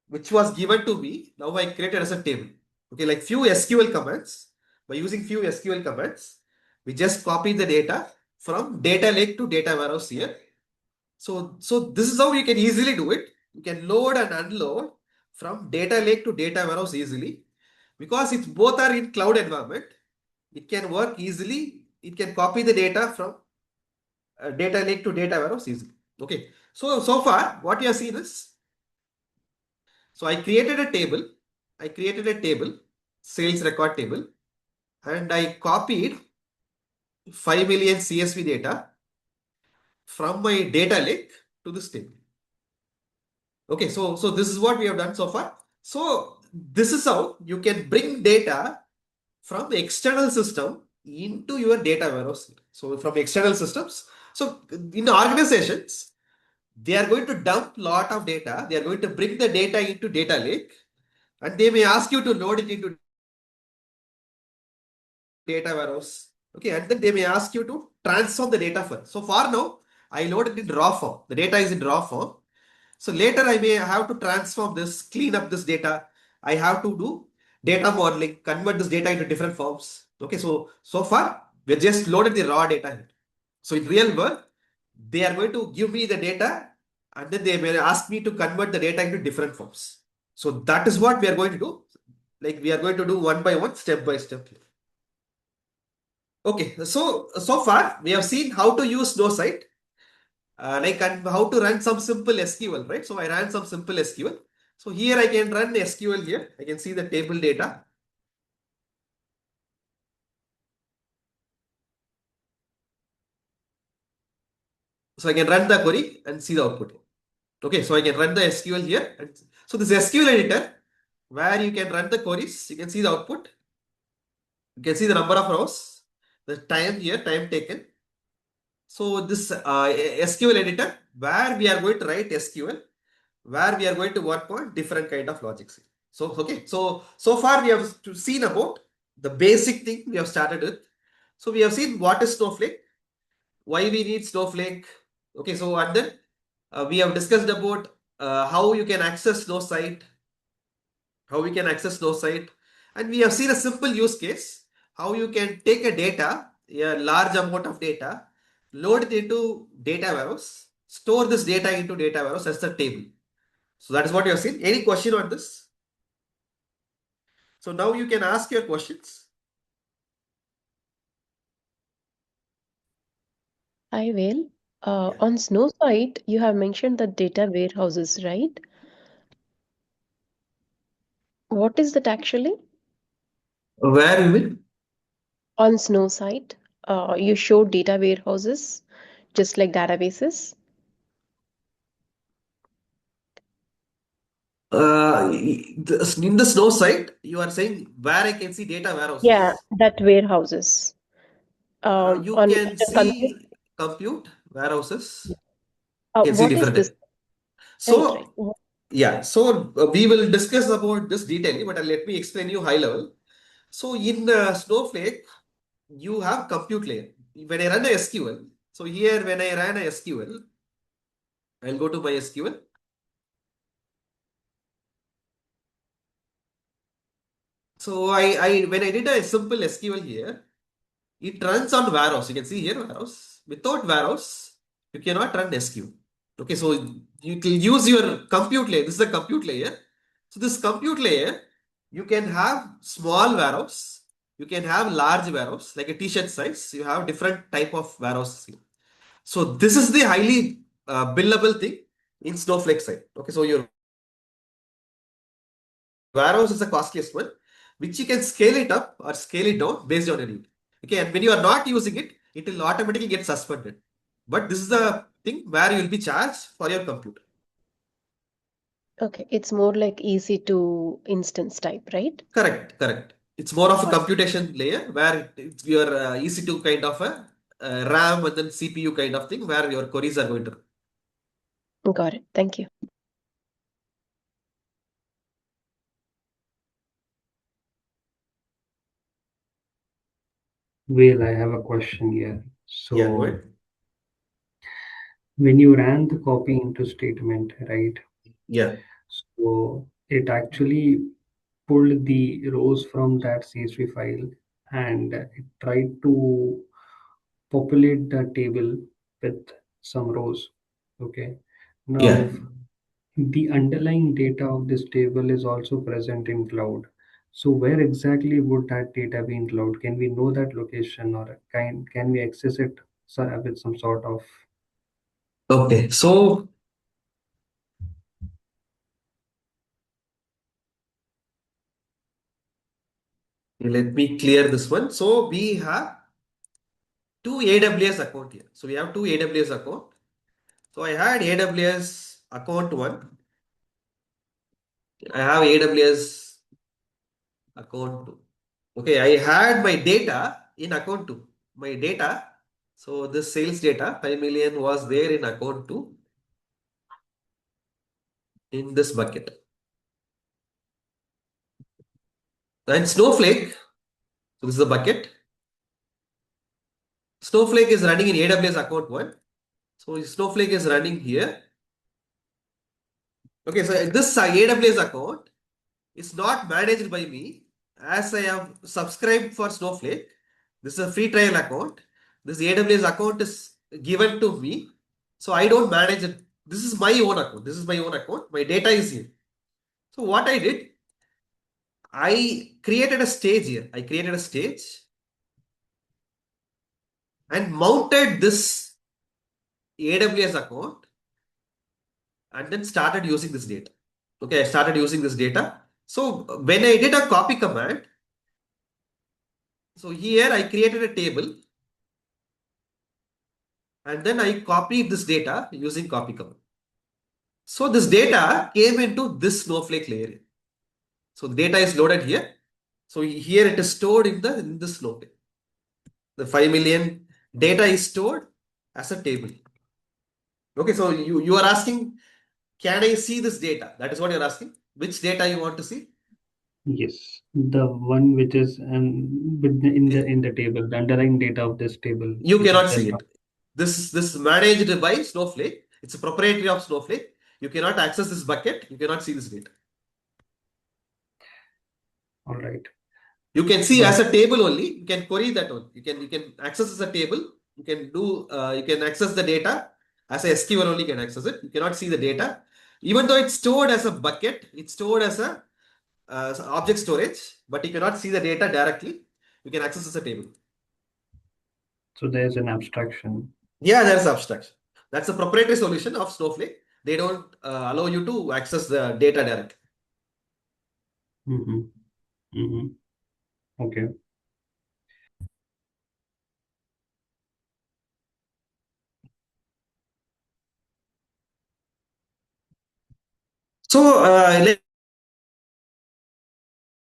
Speaker 1: which was given to me, now I created as a table. Okay, like few SQL commands. By using few SQL commands, we just copy the data from data lake to data warehouse here. So this is how you can easily do it. You can load and unload from data lake to data warehouse easily. Because it's both are in cloud environment, it can work easily. It can copy the data from data lake to data warehouse easily. Okay. So far, what you have seen is, so I created a table. I created a table, sales record table, and I copied 5 million CSV data from my data lake to this table. Okay, so this is what we have done so far. So this is how you can bring data from external system into your data warehouse. So from external systems. So in organizations, they are going to dump lot of data. They are going to bring the data into data lake. and they may ask you to load it into data warehouse. Okay, and then they may ask you to transform the data first. So for now, I load it in raw form. The data is in raw form. So later I may have to transform this, clean up this data. I have to do data modeling, convert this data into different forms. Okay, so far we just loaded the raw data here. So in real world, they are going to give me the data and then they may ask me to convert the data into different forms. So that is what we are going to do. Like we are going to do one by one, step by step here. Okay, so far we have seen how to use Snowsite, like and how to run some simple SQL, right? So I ran some simple SQL. So here I can run SQL here. I can see the table data. So I can run the query and see the output. Okay, so I can run the SQL here. And so this SQL editor where you can run the queries, you can see the output. You can see the number of rows, the time here, time taken. So this SQL editor where we are going to write SQL, where we are going to work on different kind of logics. So okay, so far we have seen about the basic thing we have started with. So we have seen what is Snowflake, why we need Snowflake. Okay, so and then we have discussed about how you can access Snowsite, how we can access Snowsite, and we have seen a simple use case how you can take a data, a large amount of data, load it into data warehouse, store this data into data warehouse as a table. So that is what you have seen. Any question on this? So now you can ask your questions.
Speaker 3: I will.
Speaker 1: Yeah.
Speaker 3: On Snowsite, you have mentioned the data warehouses, right? What is that actually?
Speaker 1: Where you will?
Speaker 3: On Snowsite, you show data warehouses, just like databases.
Speaker 1: In the snow site, you are saying where I can see data
Speaker 3: Yeah,
Speaker 1: warehouses.
Speaker 3: that warehouses.
Speaker 1: You
Speaker 3: On
Speaker 1: can
Speaker 3: under compute.
Speaker 1: see compute warehouses. You can see
Speaker 3: What is
Speaker 1: different
Speaker 3: this?
Speaker 1: things.
Speaker 3: Right, right.
Speaker 1: So yeah, so we will discuss about this detailing, but let me explain you high level. So in Snowflake, you have compute layer. When I run a SQL, so here when I ran a SQL, I'll go to my SQL. So I when I did a simple SQL here, it runs on warehouse. You can see here warehouse. Without warehouse, you cannot run SQL. Okay, so you can use your compute layer. This is a compute layer. So this compute layer, you can have small warehouse. You can have large warehouse, like a t-shirt size. You have different type of warehouse here. So this is the highly billable thing in Snowflake side. Okay, so your warehouse is the costliest one, which you can scale it up or scale it down based on your need. Okay, and when you are not using it, it will automatically get suspended. But this is the thing where you will be charged for your computer.
Speaker 3: Okay, it's more like easy to instance type, right?
Speaker 1: Correct, correct. It's more of a
Speaker 3: Got
Speaker 1: computation layer where it's your easy to kind of a RAM and then CPU kind of thing where your queries are going to.
Speaker 3: got it. Thank you.
Speaker 2: Well, I have a question here.
Speaker 1: Yeah, go
Speaker 2: So
Speaker 1: ahead.
Speaker 2: when you ran the copy into statement, right?
Speaker 1: Yeah,
Speaker 2: So it actually pulled the rows from that CSV file and it tried to populate the table with some rows. Okay.
Speaker 1: yeah.
Speaker 2: Now, the underlying data of this table is also present in cloud. So where exactly would that data be in cloud? Can we know that location or can we access it with some sort of
Speaker 1: Okay, so let me clear this one. So we have two AWS account here. So we have two AWS account. So I had AWS account one. I have AWS account two. Okay, I had my data in account two. My data. So this sales data, 5 million was there in account two in this bucket. And Snowflake, so this is a bucket. Snowflake is running in AWS account 1. So Snowflake is running here. Okay, so this AWS account is not managed by me as I have subscribed for Snowflake. This is a free trial account. This AWS account is given to me. So I don't manage it. This is my own account. This is my own account. My data is here. So what I did, I created a stage here. I created a stage and mounted this AWS account and then started using this data. Okay, I started using this data. So when I did a copy command, so here I created a table and then I copied this data using copy command. So this data came into this Snowflake layer. So the data is loaded here. So here it is stored in this Snowflake. The 5 million data is stored as a table. Okay, so you are asking, can I see this data? That is what you're asking. Which data you want to see?
Speaker 2: Yes, the one which is in the table, the underlying data of this table,
Speaker 1: You
Speaker 2: which is
Speaker 1: cannot
Speaker 2: there
Speaker 1: see
Speaker 2: now.
Speaker 1: it. This managed by Snowflake. It's a proprietary of Snowflake. You cannot access this bucket. You cannot see this data.
Speaker 2: All right.
Speaker 1: You can see
Speaker 2: But
Speaker 1: as a table only. You can query that one. You can access as a table. You can do you can access the data as a SQL only. You can access it. You cannot see the data, even though it's stored as a bucket. It's stored as a object storage, but you cannot see the data directly. You can access as a table.
Speaker 2: so there's an abstraction.
Speaker 1: Yeah, there's abstraction. That's a proprietary solution of Snowflake. They don't allow you to access the data directly.
Speaker 2: Mm-hmm. Mm-hmm. Okay.
Speaker 1: So, like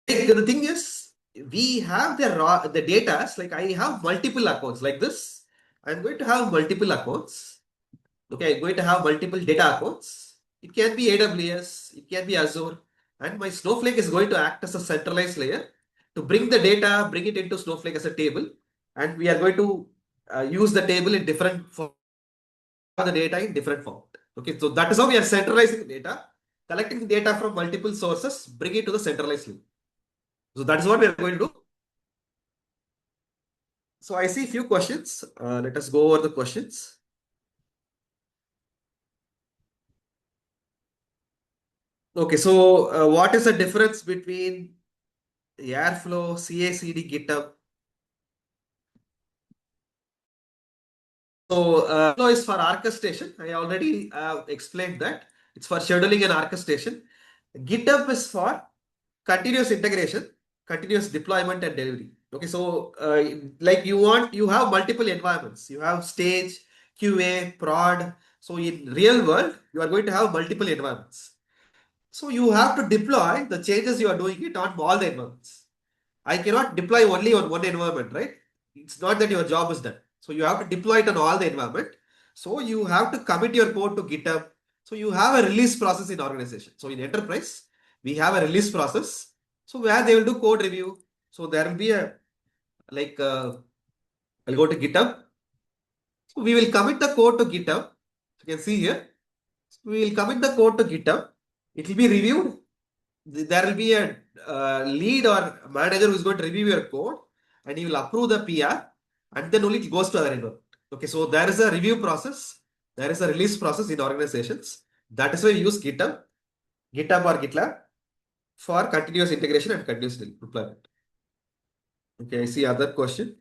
Speaker 1: the thing is, we have the data. Like I have multiple accounts like this. I'm going to have multiple accounts. Okay, I'm going to have multiple data accounts. It can be AWS, it can be Azure, and my Snowflake is going to act as a centralized layer to bring the data, bring it into Snowflake as a table, and we are going to use the table in different form, the data in different form. Okay, so that is how we are centralizing data, collecting data from multiple sources, bring it to the centralized layer. So that is what we are going to do. So I see a few questions. Let us go over the questions. Okay, so what is the difference between Airflow, CI/CD, GitHub? So Airflow is for orchestration. I already explained that. It's for scheduling and orchestration. GitHub is for continuous integration, continuous deployment and delivery. Okay, so like you have multiple environments. You have stage, QA, prod. So in real world, you are going to have multiple environments. So you have to deploy the changes you are doing it on all the environments. I cannot deploy only on one environment, right? It's not that your job is done. So you have to deploy it on all the environment. So you have to commit your code to GitHub. So you have a release process in organization. So in enterprise, we have a release process. So where they will do code review. So there will be a like I'll go to GitHub. So we will commit the code to GitHub. You can see here. So we will commit the code to GitHub. It will be reviewed. There will be a lead or manager who is going to review your code and he will approve the PR and then only it goes to other environment. Okay, so there is a review process, there is a release process in organizations. That is why we use GitHub or GitLab for continuous integration and continuous deployment. Okay, I see other question.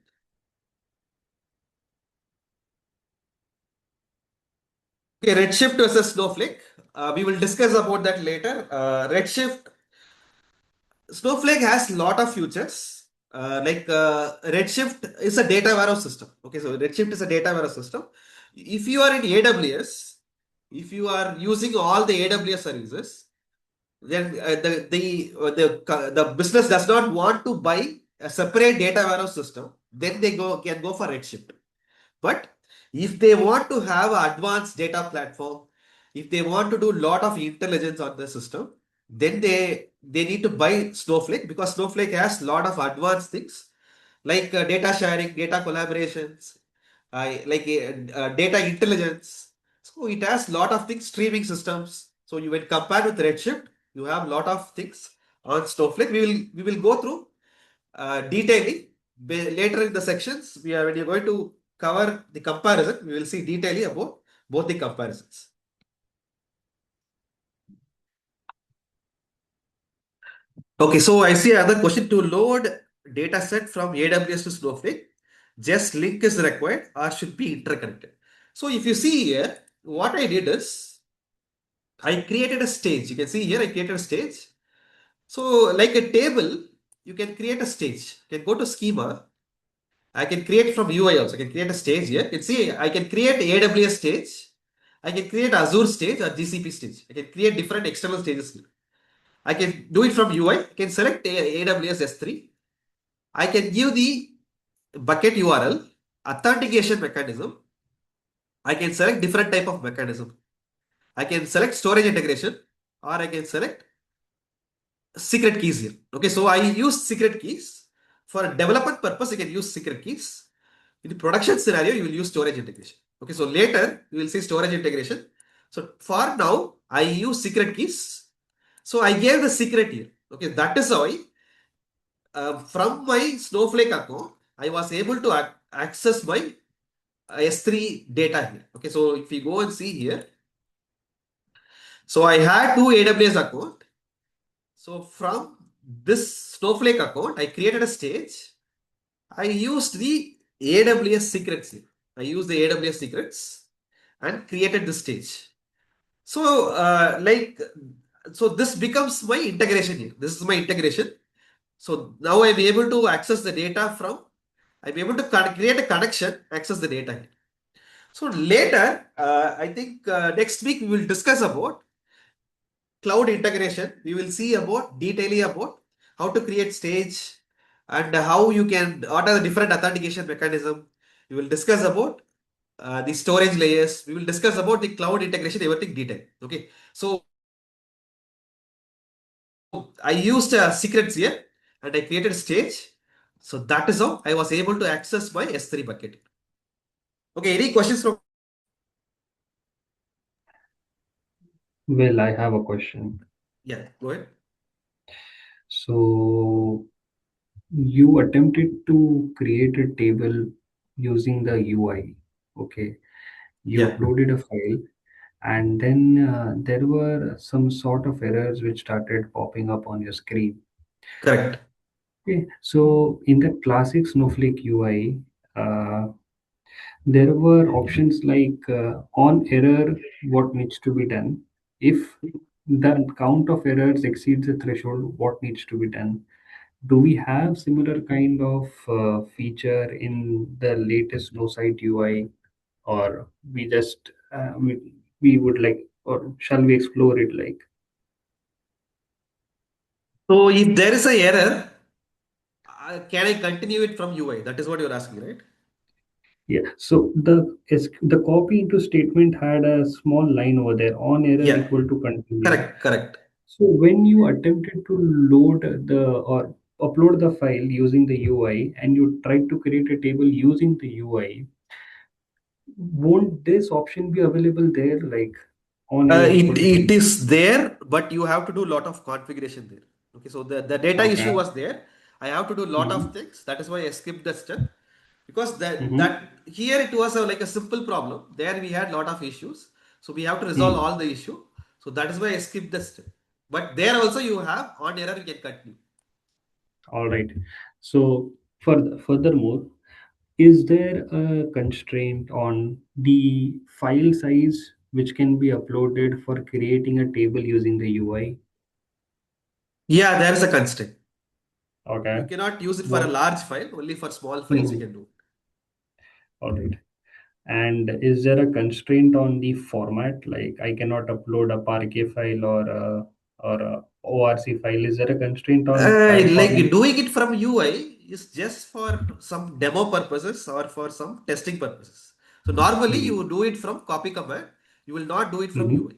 Speaker 1: Okay, Redshift versus Snowflake. We will discuss about that later. Redshift Snowflake has a lot of features. Redshift is a data warehouse system. Okay, so Redshift is a data warehouse system. If you are in AWS, if you are using all the AWS services, then the business does not want to buy a separate data warehouse system. Then they can go for Redshift. But if they want to have an advanced data platform, if they want to do a lot of intelligence on the system, then they they need to buy Snowflake because Snowflake has a lot of advanced things like data sharing, data collaborations, data intelligence. So it has a lot of things, streaming systems. So you when compare with Redshift, you have a lot of things on Snowflake. We will go through detailing later in the sections. When you're going to cover the comparison, we will see detailing about both the comparisons. Okay, so I see another question to load data set from AWS to Snowflake. Just link is required or should be interconnected. So if you see here, what I did is I created a stage. You can see here I created a stage. So like a table, you can create a stage. You can go to schema. I can create from UI also. I can create a stage here. You can see I can create AWS stage. I can create Azure stage or GCP stage. I can create different external stages here. I can do it from UI. I can select AWS S3. I can give the bucket URL, authentication mechanism. I can select different type of mechanism. I can select storage integration or I can select secret keys here. Okay, so I use secret keys. For development purpose, you can use secret keys. In the production scenario, you will use storage integration. Okay, so later you will see storage integration. So for now, I use secret keys. So I gave the secret here. Okay, that is how from my Snowflake account, I was able to access my S3 data here. Okay, so if you go and see here, so I had two AWS account. So from this Snowflake account, I created a stage. I used the AWS secrets here. I used the AWS secrets and created the stage. So so this becomes my integration here. This is my integration. So now I'm able to access the data from, I'm able to create a connection, access the data here. So later, I think next week we will discuss about cloud integration. We will see about detailing about how to create stage and how you can, what are the different authentication mechanism. We will discuss about the storage layers. We will discuss about the cloud integration, everything detail. Okay. So I used secrets here and I created stage. So that is how I was able to access my S3 bucket. Okay. Any questions from?
Speaker 2: Well, I have a question.
Speaker 1: Yeah, go ahead.
Speaker 2: So you attempted to create a table using the UI. Okay. You
Speaker 1: Yeah,
Speaker 2: uploaded a file, and then there were some sort of errors which started popping up on your screen.
Speaker 1: correct.
Speaker 2: Okay. So in the classic Snowflake UI, there were options like on error, what needs to be done. If the count of errors exceeds the threshold, what needs to be done. Do we have similar kind of feature in the latest no site UI, or we just we would like, or shall we explore it like?
Speaker 1: So if there is a error, can I continue it from UI? That is what you're asking, right?
Speaker 2: Yeah. So the copy into statement had a small line over there, on error
Speaker 1: Yeah,
Speaker 2: equal to continue.
Speaker 1: correct, correct.
Speaker 2: So when you attempted to load the or upload the file using the UI and you tried to create a table using the UI, won't this option be available there, like on error
Speaker 1: It
Speaker 2: equal to
Speaker 1: it
Speaker 2: 20?
Speaker 1: is there, but you have to do a lot of configuration there. Okay, so the data issue
Speaker 2: Okay.
Speaker 1: was there. I have to do a lot of
Speaker 2: Mm-hmm.
Speaker 1: things. That is why I skipped the step because
Speaker 2: Mm-hmm.
Speaker 1: that here it was like a simple problem. There we had a lot of issues, so we have to resolve
Speaker 2: Mm.
Speaker 1: all the issue. So that is why I skipped the step. But there also you have on error you can continue.
Speaker 2: All right. So furthermore, is there a constraint on the file size which can be uploaded for creating a table using the UI?
Speaker 1: Yeah, there is a constraint. You
Speaker 2: Okay.
Speaker 1: cannot use it for a
Speaker 2: What?
Speaker 1: large file. Only for small files you
Speaker 2: Mhm.
Speaker 1: can do.
Speaker 2: All right. And is there a constraint on the format? Like I cannot upload a Parquet file or a ORC file. Is there a constraint on file
Speaker 1: Like
Speaker 2: format?
Speaker 1: doing it from UI is just for some demo purposes or for some testing purposes. So normally
Speaker 2: Hmm.
Speaker 1: you do it from copy command. You will not do it from
Speaker 2: Hmm.
Speaker 1: UI.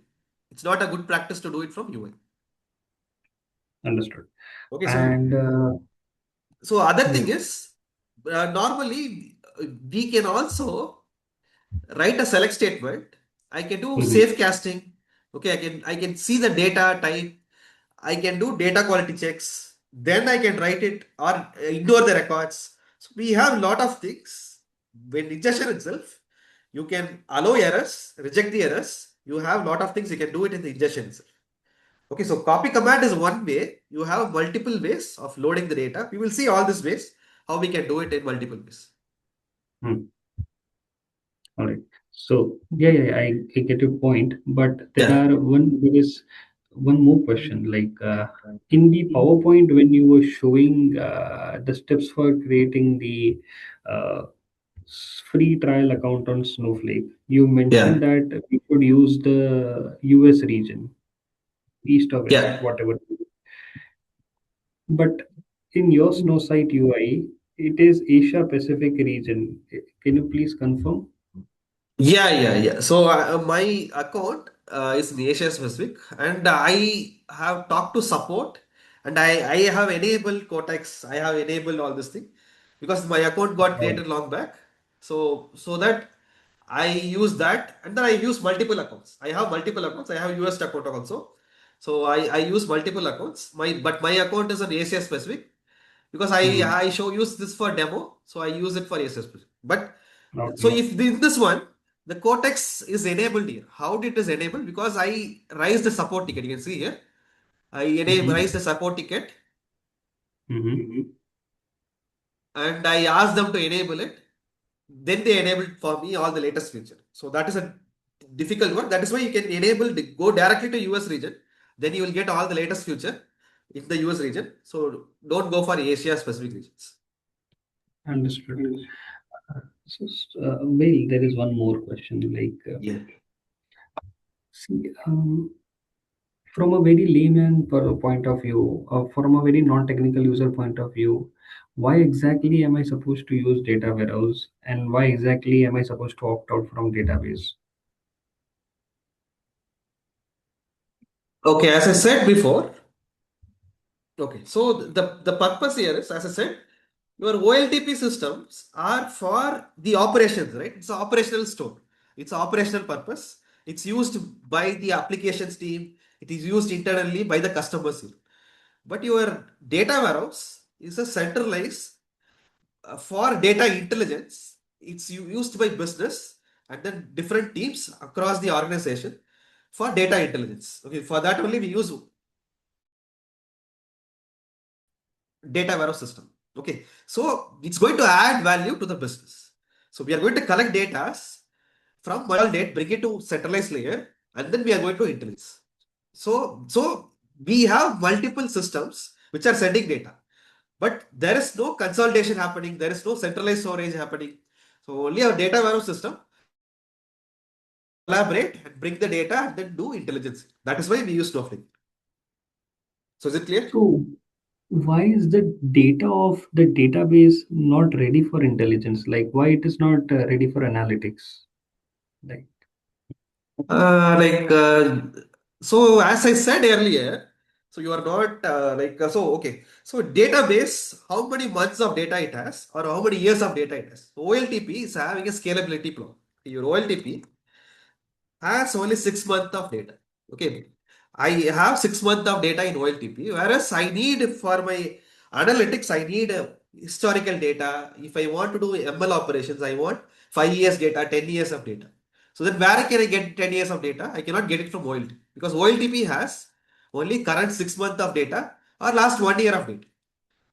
Speaker 1: It's not a good practice to do it from UI.
Speaker 2: Understood.
Speaker 1: Okay, so
Speaker 2: And
Speaker 1: so other thing
Speaker 2: yeah.
Speaker 1: is normally we can also write a select statement. I can do
Speaker 2: Mhm.
Speaker 1: safe casting. Okay, I can see the data type. I can do data quality checks. Then I can write it or ignore the records. So we have a lot of things. When ingestion itself, you can allow errors, reject the errors. You have a lot of things you can do it in the ingestion itself. Okay, so copy command is one way. You have multiple ways of loading the data. We will see all these ways how we can do it in multiple ways.
Speaker 2: Hmm. All right. So I get your point, but there
Speaker 1: Yeah,
Speaker 2: are one more question. Like in the PowerPoint, when you were showing the steps for creating the uh, free trial account on Snowflake, you
Speaker 1: yeah,
Speaker 2: mentioned that we could use the US region, east or west,
Speaker 1: yeah.
Speaker 2: whatever. But in your Snow site UI, it is Asia Pacific region. Can you please confirm?
Speaker 1: Yeah. So my account is in Asia Pacific, and I have talked to support, and I have enabled Cortex. I have enabled all this thing because my account got created long back. So that I use that, and then I use multiple accounts. I have multiple accounts. I have US account also. So I use multiple accounts. My account is an Asia Pacific because
Speaker 2: Mhm.
Speaker 1: I show use this for demo, so I use it for Asia Pacific. But so
Speaker 2: Okay.
Speaker 1: if in this one, the Cortex is enabled here. How it is enabled? Because I raised the support ticket. You can see here. I
Speaker 2: Mhm.
Speaker 1: raised the support ticket
Speaker 2: Mhm.
Speaker 1: and I asked them to enable it. Then they enabled for me all the latest feature. So that is a difficult one. That is why you can go directly to US region. Then you will get all the latest feature in the US region. So don't go for Asia specific regions.
Speaker 2: Understood. Well, there is one more question. Like,
Speaker 1: Yeah.
Speaker 2: see, from a very layman point of view, from a very non-technical user point of view, why exactly am I supposed to use data warehouse, and why exactly am I supposed to opt out from database?
Speaker 1: Okay, as I said before, okay, so the purpose here is, as I said, your OLTP systems are for the operations, right? It's an operational store. It's an operational purpose. It's used by the applications team. It is used internally by the customers. But your data warehouse is a centralized for data intelligence. It's used by business and then different teams across the organization for data intelligence. Okay, for that only we use data warehouse system. Okay, so it's going to add value to the business. So we are going to collect data from one date, bring it to centralized layer, and then we are going to intelligence. So we have multiple systems which are sending data, but there is no consolidation happening. There is no centralized storage happening. So only our data warehouse system collaborate and bring the data and then do intelligence. That is why we use Snowflake. So is it clear?
Speaker 2: So, why is the data of the database not ready for intelligence? Like, why it is not ready for analytics? Like,
Speaker 1: Like so, as I said earlier, so you are not so okay. So database, how many months of data it has, or how many years of data it has. So OLTP is having a scalability plan. Your OLTP has only 6 months of data. Okay. I have 6 months of data in OLTP, whereas I need for my analytics, I need historical data. If I want to do ML operations, I want 5 years data, 10 years of data. So then where can I get 10 years of data? I cannot get it from OLTP because OLTP has only current 6 months of data or last 1 year of data.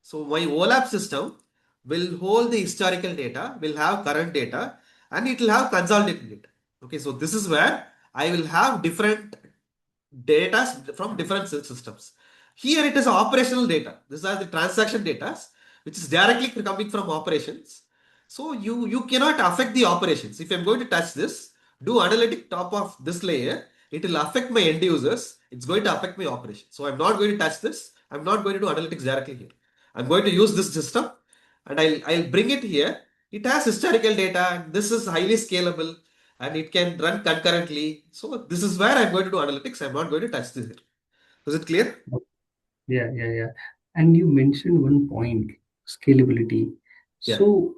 Speaker 1: So my OLAP system will hold the historical data, will have current data, and it will have consolidated data. Okay, so this is where I will have different data from different systems. Here it is operational data. These are the transaction data, which is directly coming from operations. So you cannot affect the operations. If I'm going to touch this, do analytic top of this layer, it will affect my end users. It's going to affect my operation. So I'm not going to touch this. I'm not going to do analytics directly here. I'm going to use this system and I'll bring it here. It has historical data. This is highly scalable and it can run concurrently. So this is where I'm going to do analytics. I'm not going to touch this here. Is it clear?
Speaker 2: Yeah. And you mentioned one point, scalability.
Speaker 1: Yeah.
Speaker 2: So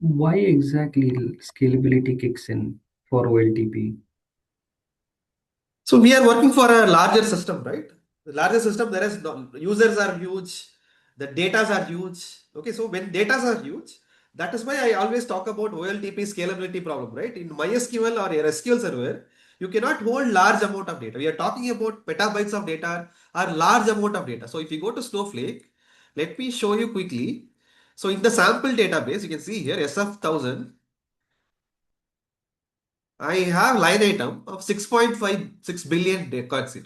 Speaker 2: why exactly scalability kicks in for OLTP?
Speaker 1: So we are working for a larger system, right? The larger system, there is no, users are huge, the datas are huge. Okay, so when datas are huge, that is why I always talk about OLTP scalability problem, right? In MySQL or your SQL server, you cannot hold large amount of data. We are talking about petabytes of data or large amount of data. So if you go to Snowflake, let me show you quickly. So in the sample database, you can see here SF1000. I have line item of 6.56 billion records here.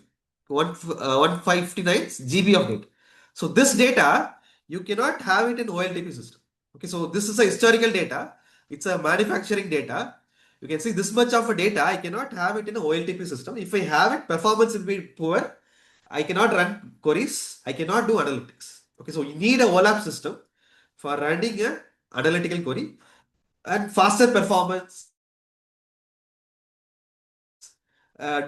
Speaker 1: 159 GB of data. So this data, you cannot have it in OLTP system. Okay, so this is a historical data. It's a manufacturing data. You can see this much of a data, I cannot have it in a OLTP system. If I have it, performance will be poor. I cannot run queries. I cannot do analytics. Okay, so you need a OLAP system for running a analytical query and faster performance,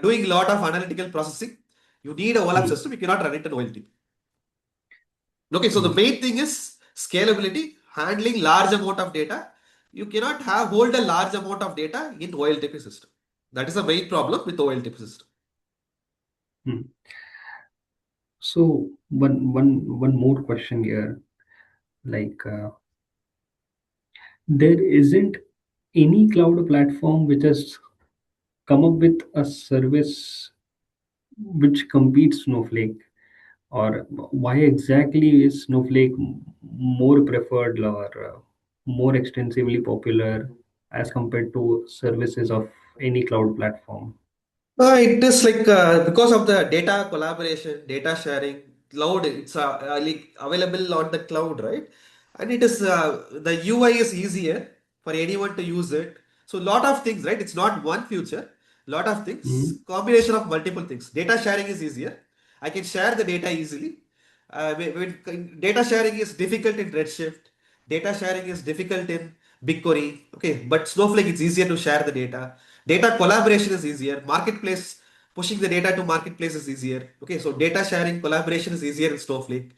Speaker 1: doing a lot of analytical processing. You need a OLAP system. You cannot run
Speaker 2: Hmm.
Speaker 1: it in OLTP. Okay, so the
Speaker 2: Hmm.
Speaker 1: main thing is scalability, handling large amount of data. You cannot have hold a large amount of data in OLTP system. That is the main problem with OLTP system.
Speaker 2: Hmm. So one more question here, like there isn't any cloud platform which has come up with a service which competes Snowflake, or why exactly is Snowflake more preferred or more extensively popular as compared to services of any cloud platform?
Speaker 1: It is like because of the data collaboration, data sharing, cloud. It's like available on the cloud, right? And it is the UI is easier for anyone to use it. So lot of things, right? It's not one feature. Lot of things,
Speaker 2: Mhm.
Speaker 1: combination of multiple things. Data sharing is easier. I can share the data easily. Data sharing is difficult in Redshift, data sharing is difficult in BigQuery. Okay, but Snowflake it's easier to share the data. Data collaboration is easier. Marketplace pushing the data to marketplace is easier. Okay, so data sharing collaboration is easier in Snowflake.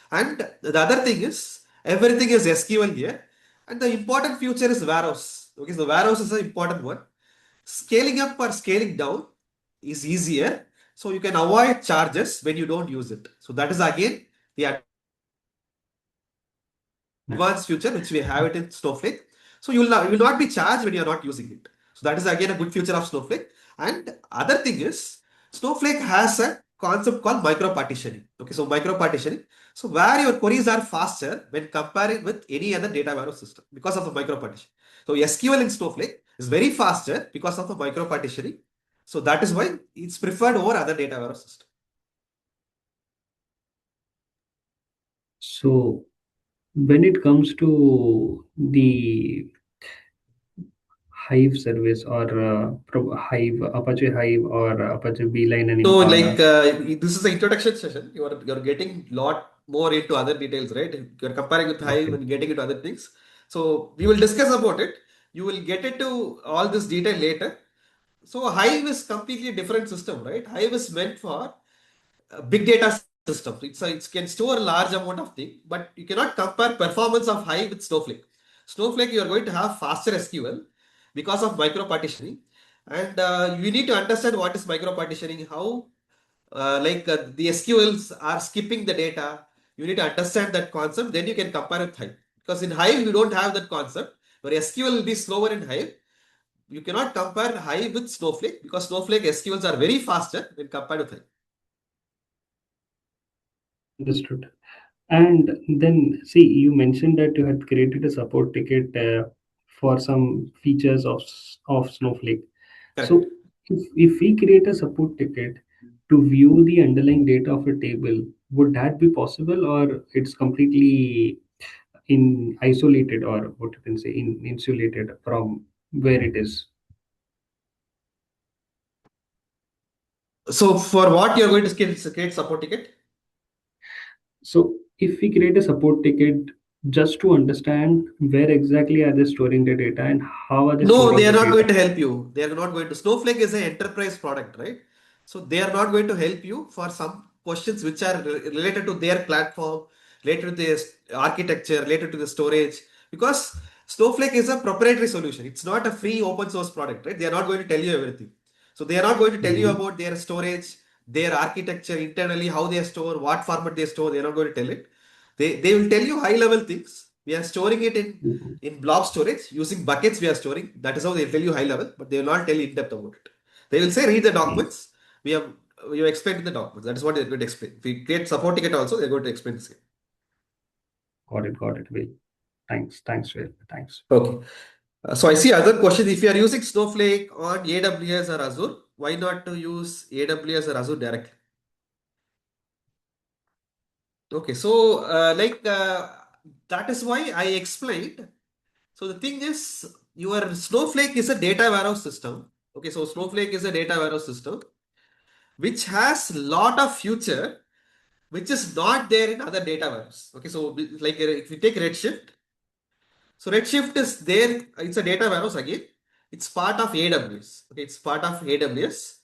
Speaker 1: And the other thing is everything is SQL here. And the important feature is warehouse. Okay, so warehouse is an important one. Scaling up or scaling down is easier. So you can avoid charges when you don't use it. So that is again the advanced feature which we have it in Snowflake. So you will not be charged when you are not using it. So that is again a good feature of Snowflake. And other thing is Snowflake has a concept called micro-partitioning. Okay, so micro-partitioning. So where your queries are faster when comparing with any other data warehouse system because of the micro-partition. So SQL in Snowflake is very faster because of the micro-partitioning. So that is why it's preferred over other data warehouse system.
Speaker 2: So when it comes to the Hive service or Hive, Apache Hive or Apache Beeline and
Speaker 1: So
Speaker 2: Impala.
Speaker 1: this is the introduction session. You're getting lot more into other details, right? You're comparing with Hive
Speaker 2: Okay.
Speaker 1: and getting into other things. So we will discuss about it. You will get into all this detail later. So Hive is completely different system, right? Hive is meant for big data system. It can store a large amount of thing, but you cannot compare performance of Hive with Snowflake. Snowflake, you are going to have faster SQL because of micro partitioning, and you need to understand what is micro partitioning, how the SQLs are skipping the data. You need to understand that concept, then you can compare with Hive. Because in Hive, you don't have that concept. Your SQL will be slower in Hive. You cannot compare Hive with Snowflake because Snowflake SQLs are very faster when compared with Hive.
Speaker 2: Understood. And then, see, you mentioned that you had created a support ticket for some features of Snowflake.
Speaker 1: Correct.
Speaker 2: So, if we create a support ticket to view the underlying data of a table, would that be possible, or it's completely in isolated, or what you can say, insulated from where it is?
Speaker 1: So for what you're going to create support ticket?
Speaker 2: So, if we create a support ticket just to understand where exactly are they storing the data and how are they
Speaker 1: No,
Speaker 2: storing
Speaker 1: they are
Speaker 2: the
Speaker 1: not going
Speaker 2: data?
Speaker 1: to help you. They are not going to. Snowflake is an enterprise product, right? So they are not going to help you for some questions which are related to their platform, related to their architecture, related to the storage. Because Snowflake is a proprietary solution. It's not a free open source product, right? They are not going to tell you everything. So they are not going to tell you about their storage, their architecture internally, how they store, what format they store. They are not going to tell it. They will tell you high level things. We are storing it in blob storage using buckets. We are storing. That is how they tell you high level, but they will not tell you in depth about it. They will say read the documents. We have explained the documents. That is what they're going to explain. If we create support ticket also, they're going to explain the same.
Speaker 2: Got it, Will. Thanks, Will. Thanks.
Speaker 1: Okay. So I see other questions. If you are using Snowflake on AWS or Azure, why not to use AWS or Azure directly? Okay, so that is why I explained. So the thing is, your Snowflake is a data warehouse system. Okay, so Snowflake is a data warehouse system which has lot of feature which is not there in other data warehouse. Okay, so like if you take Redshift, so Redshift is there. It's a data warehouse again. It's part of AWS. Okay, it's part of AWS.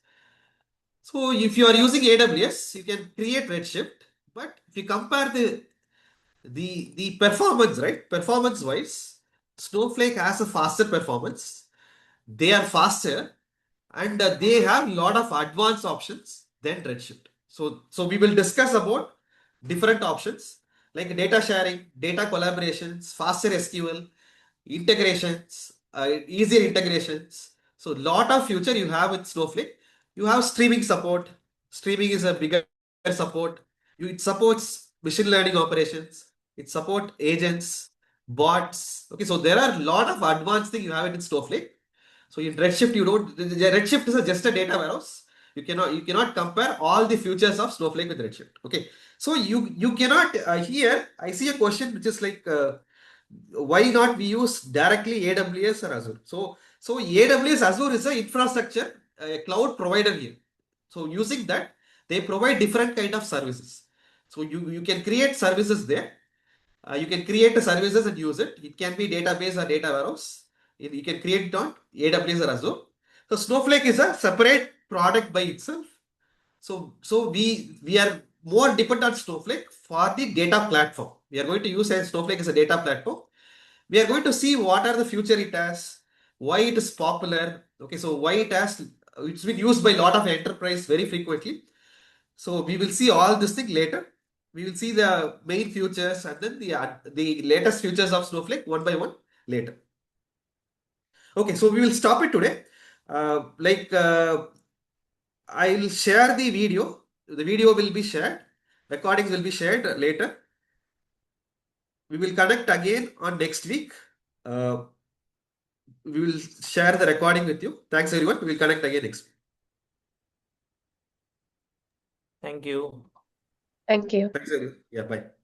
Speaker 1: So if you are using AWS, you can create Redshift. But if you compare the performance, right? Performance wise, Snowflake has a faster performance. They are faster and they have a lot of advanced options than Redshift. So we will discuss about different options like data sharing, data collaborations, faster SQL, integrations, easier integrations. So lot of future you have with Snowflake. You have streaming support. Streaming is a bigger support. It supports machine learning operations. It supports agents, bots. Okay, so there are a lot of advanced things you have it in Snowflake. So in Redshift, you don't. Redshift is just a data warehouse. You cannot compare all the features of Snowflake with Redshift. Okay, so you cannot here. I see a question which is like why not we use directly AWS or Azure? So AWS Azure is a infrastructure, a cloud provider here. So using that, they provide different kind of services. So you can create services there. You can create the services and use it. It can be database or data warehouse. You can create it on AWS or Azure. So Snowflake is a separate product by itself. So we are more dependent on Snowflake for the data platform. We are going to use Snowflake as a data platform. We are going to see what are the future it has, why it is popular. Okay, so why it's been used by a lot of enterprise very frequently. So we will see all this thing later. We will see the main features and then the latest features of Snowflake one by one later. Okay, so we will stop it today. I'll share the video. The video will be shared. Recordings will be shared later. We will connect again on next week. We will share the recording with you. Thanks everyone. We will connect again next week.
Speaker 4: Thank you.
Speaker 3: Thank you.
Speaker 1: Thanks everyone. Yeah, bye.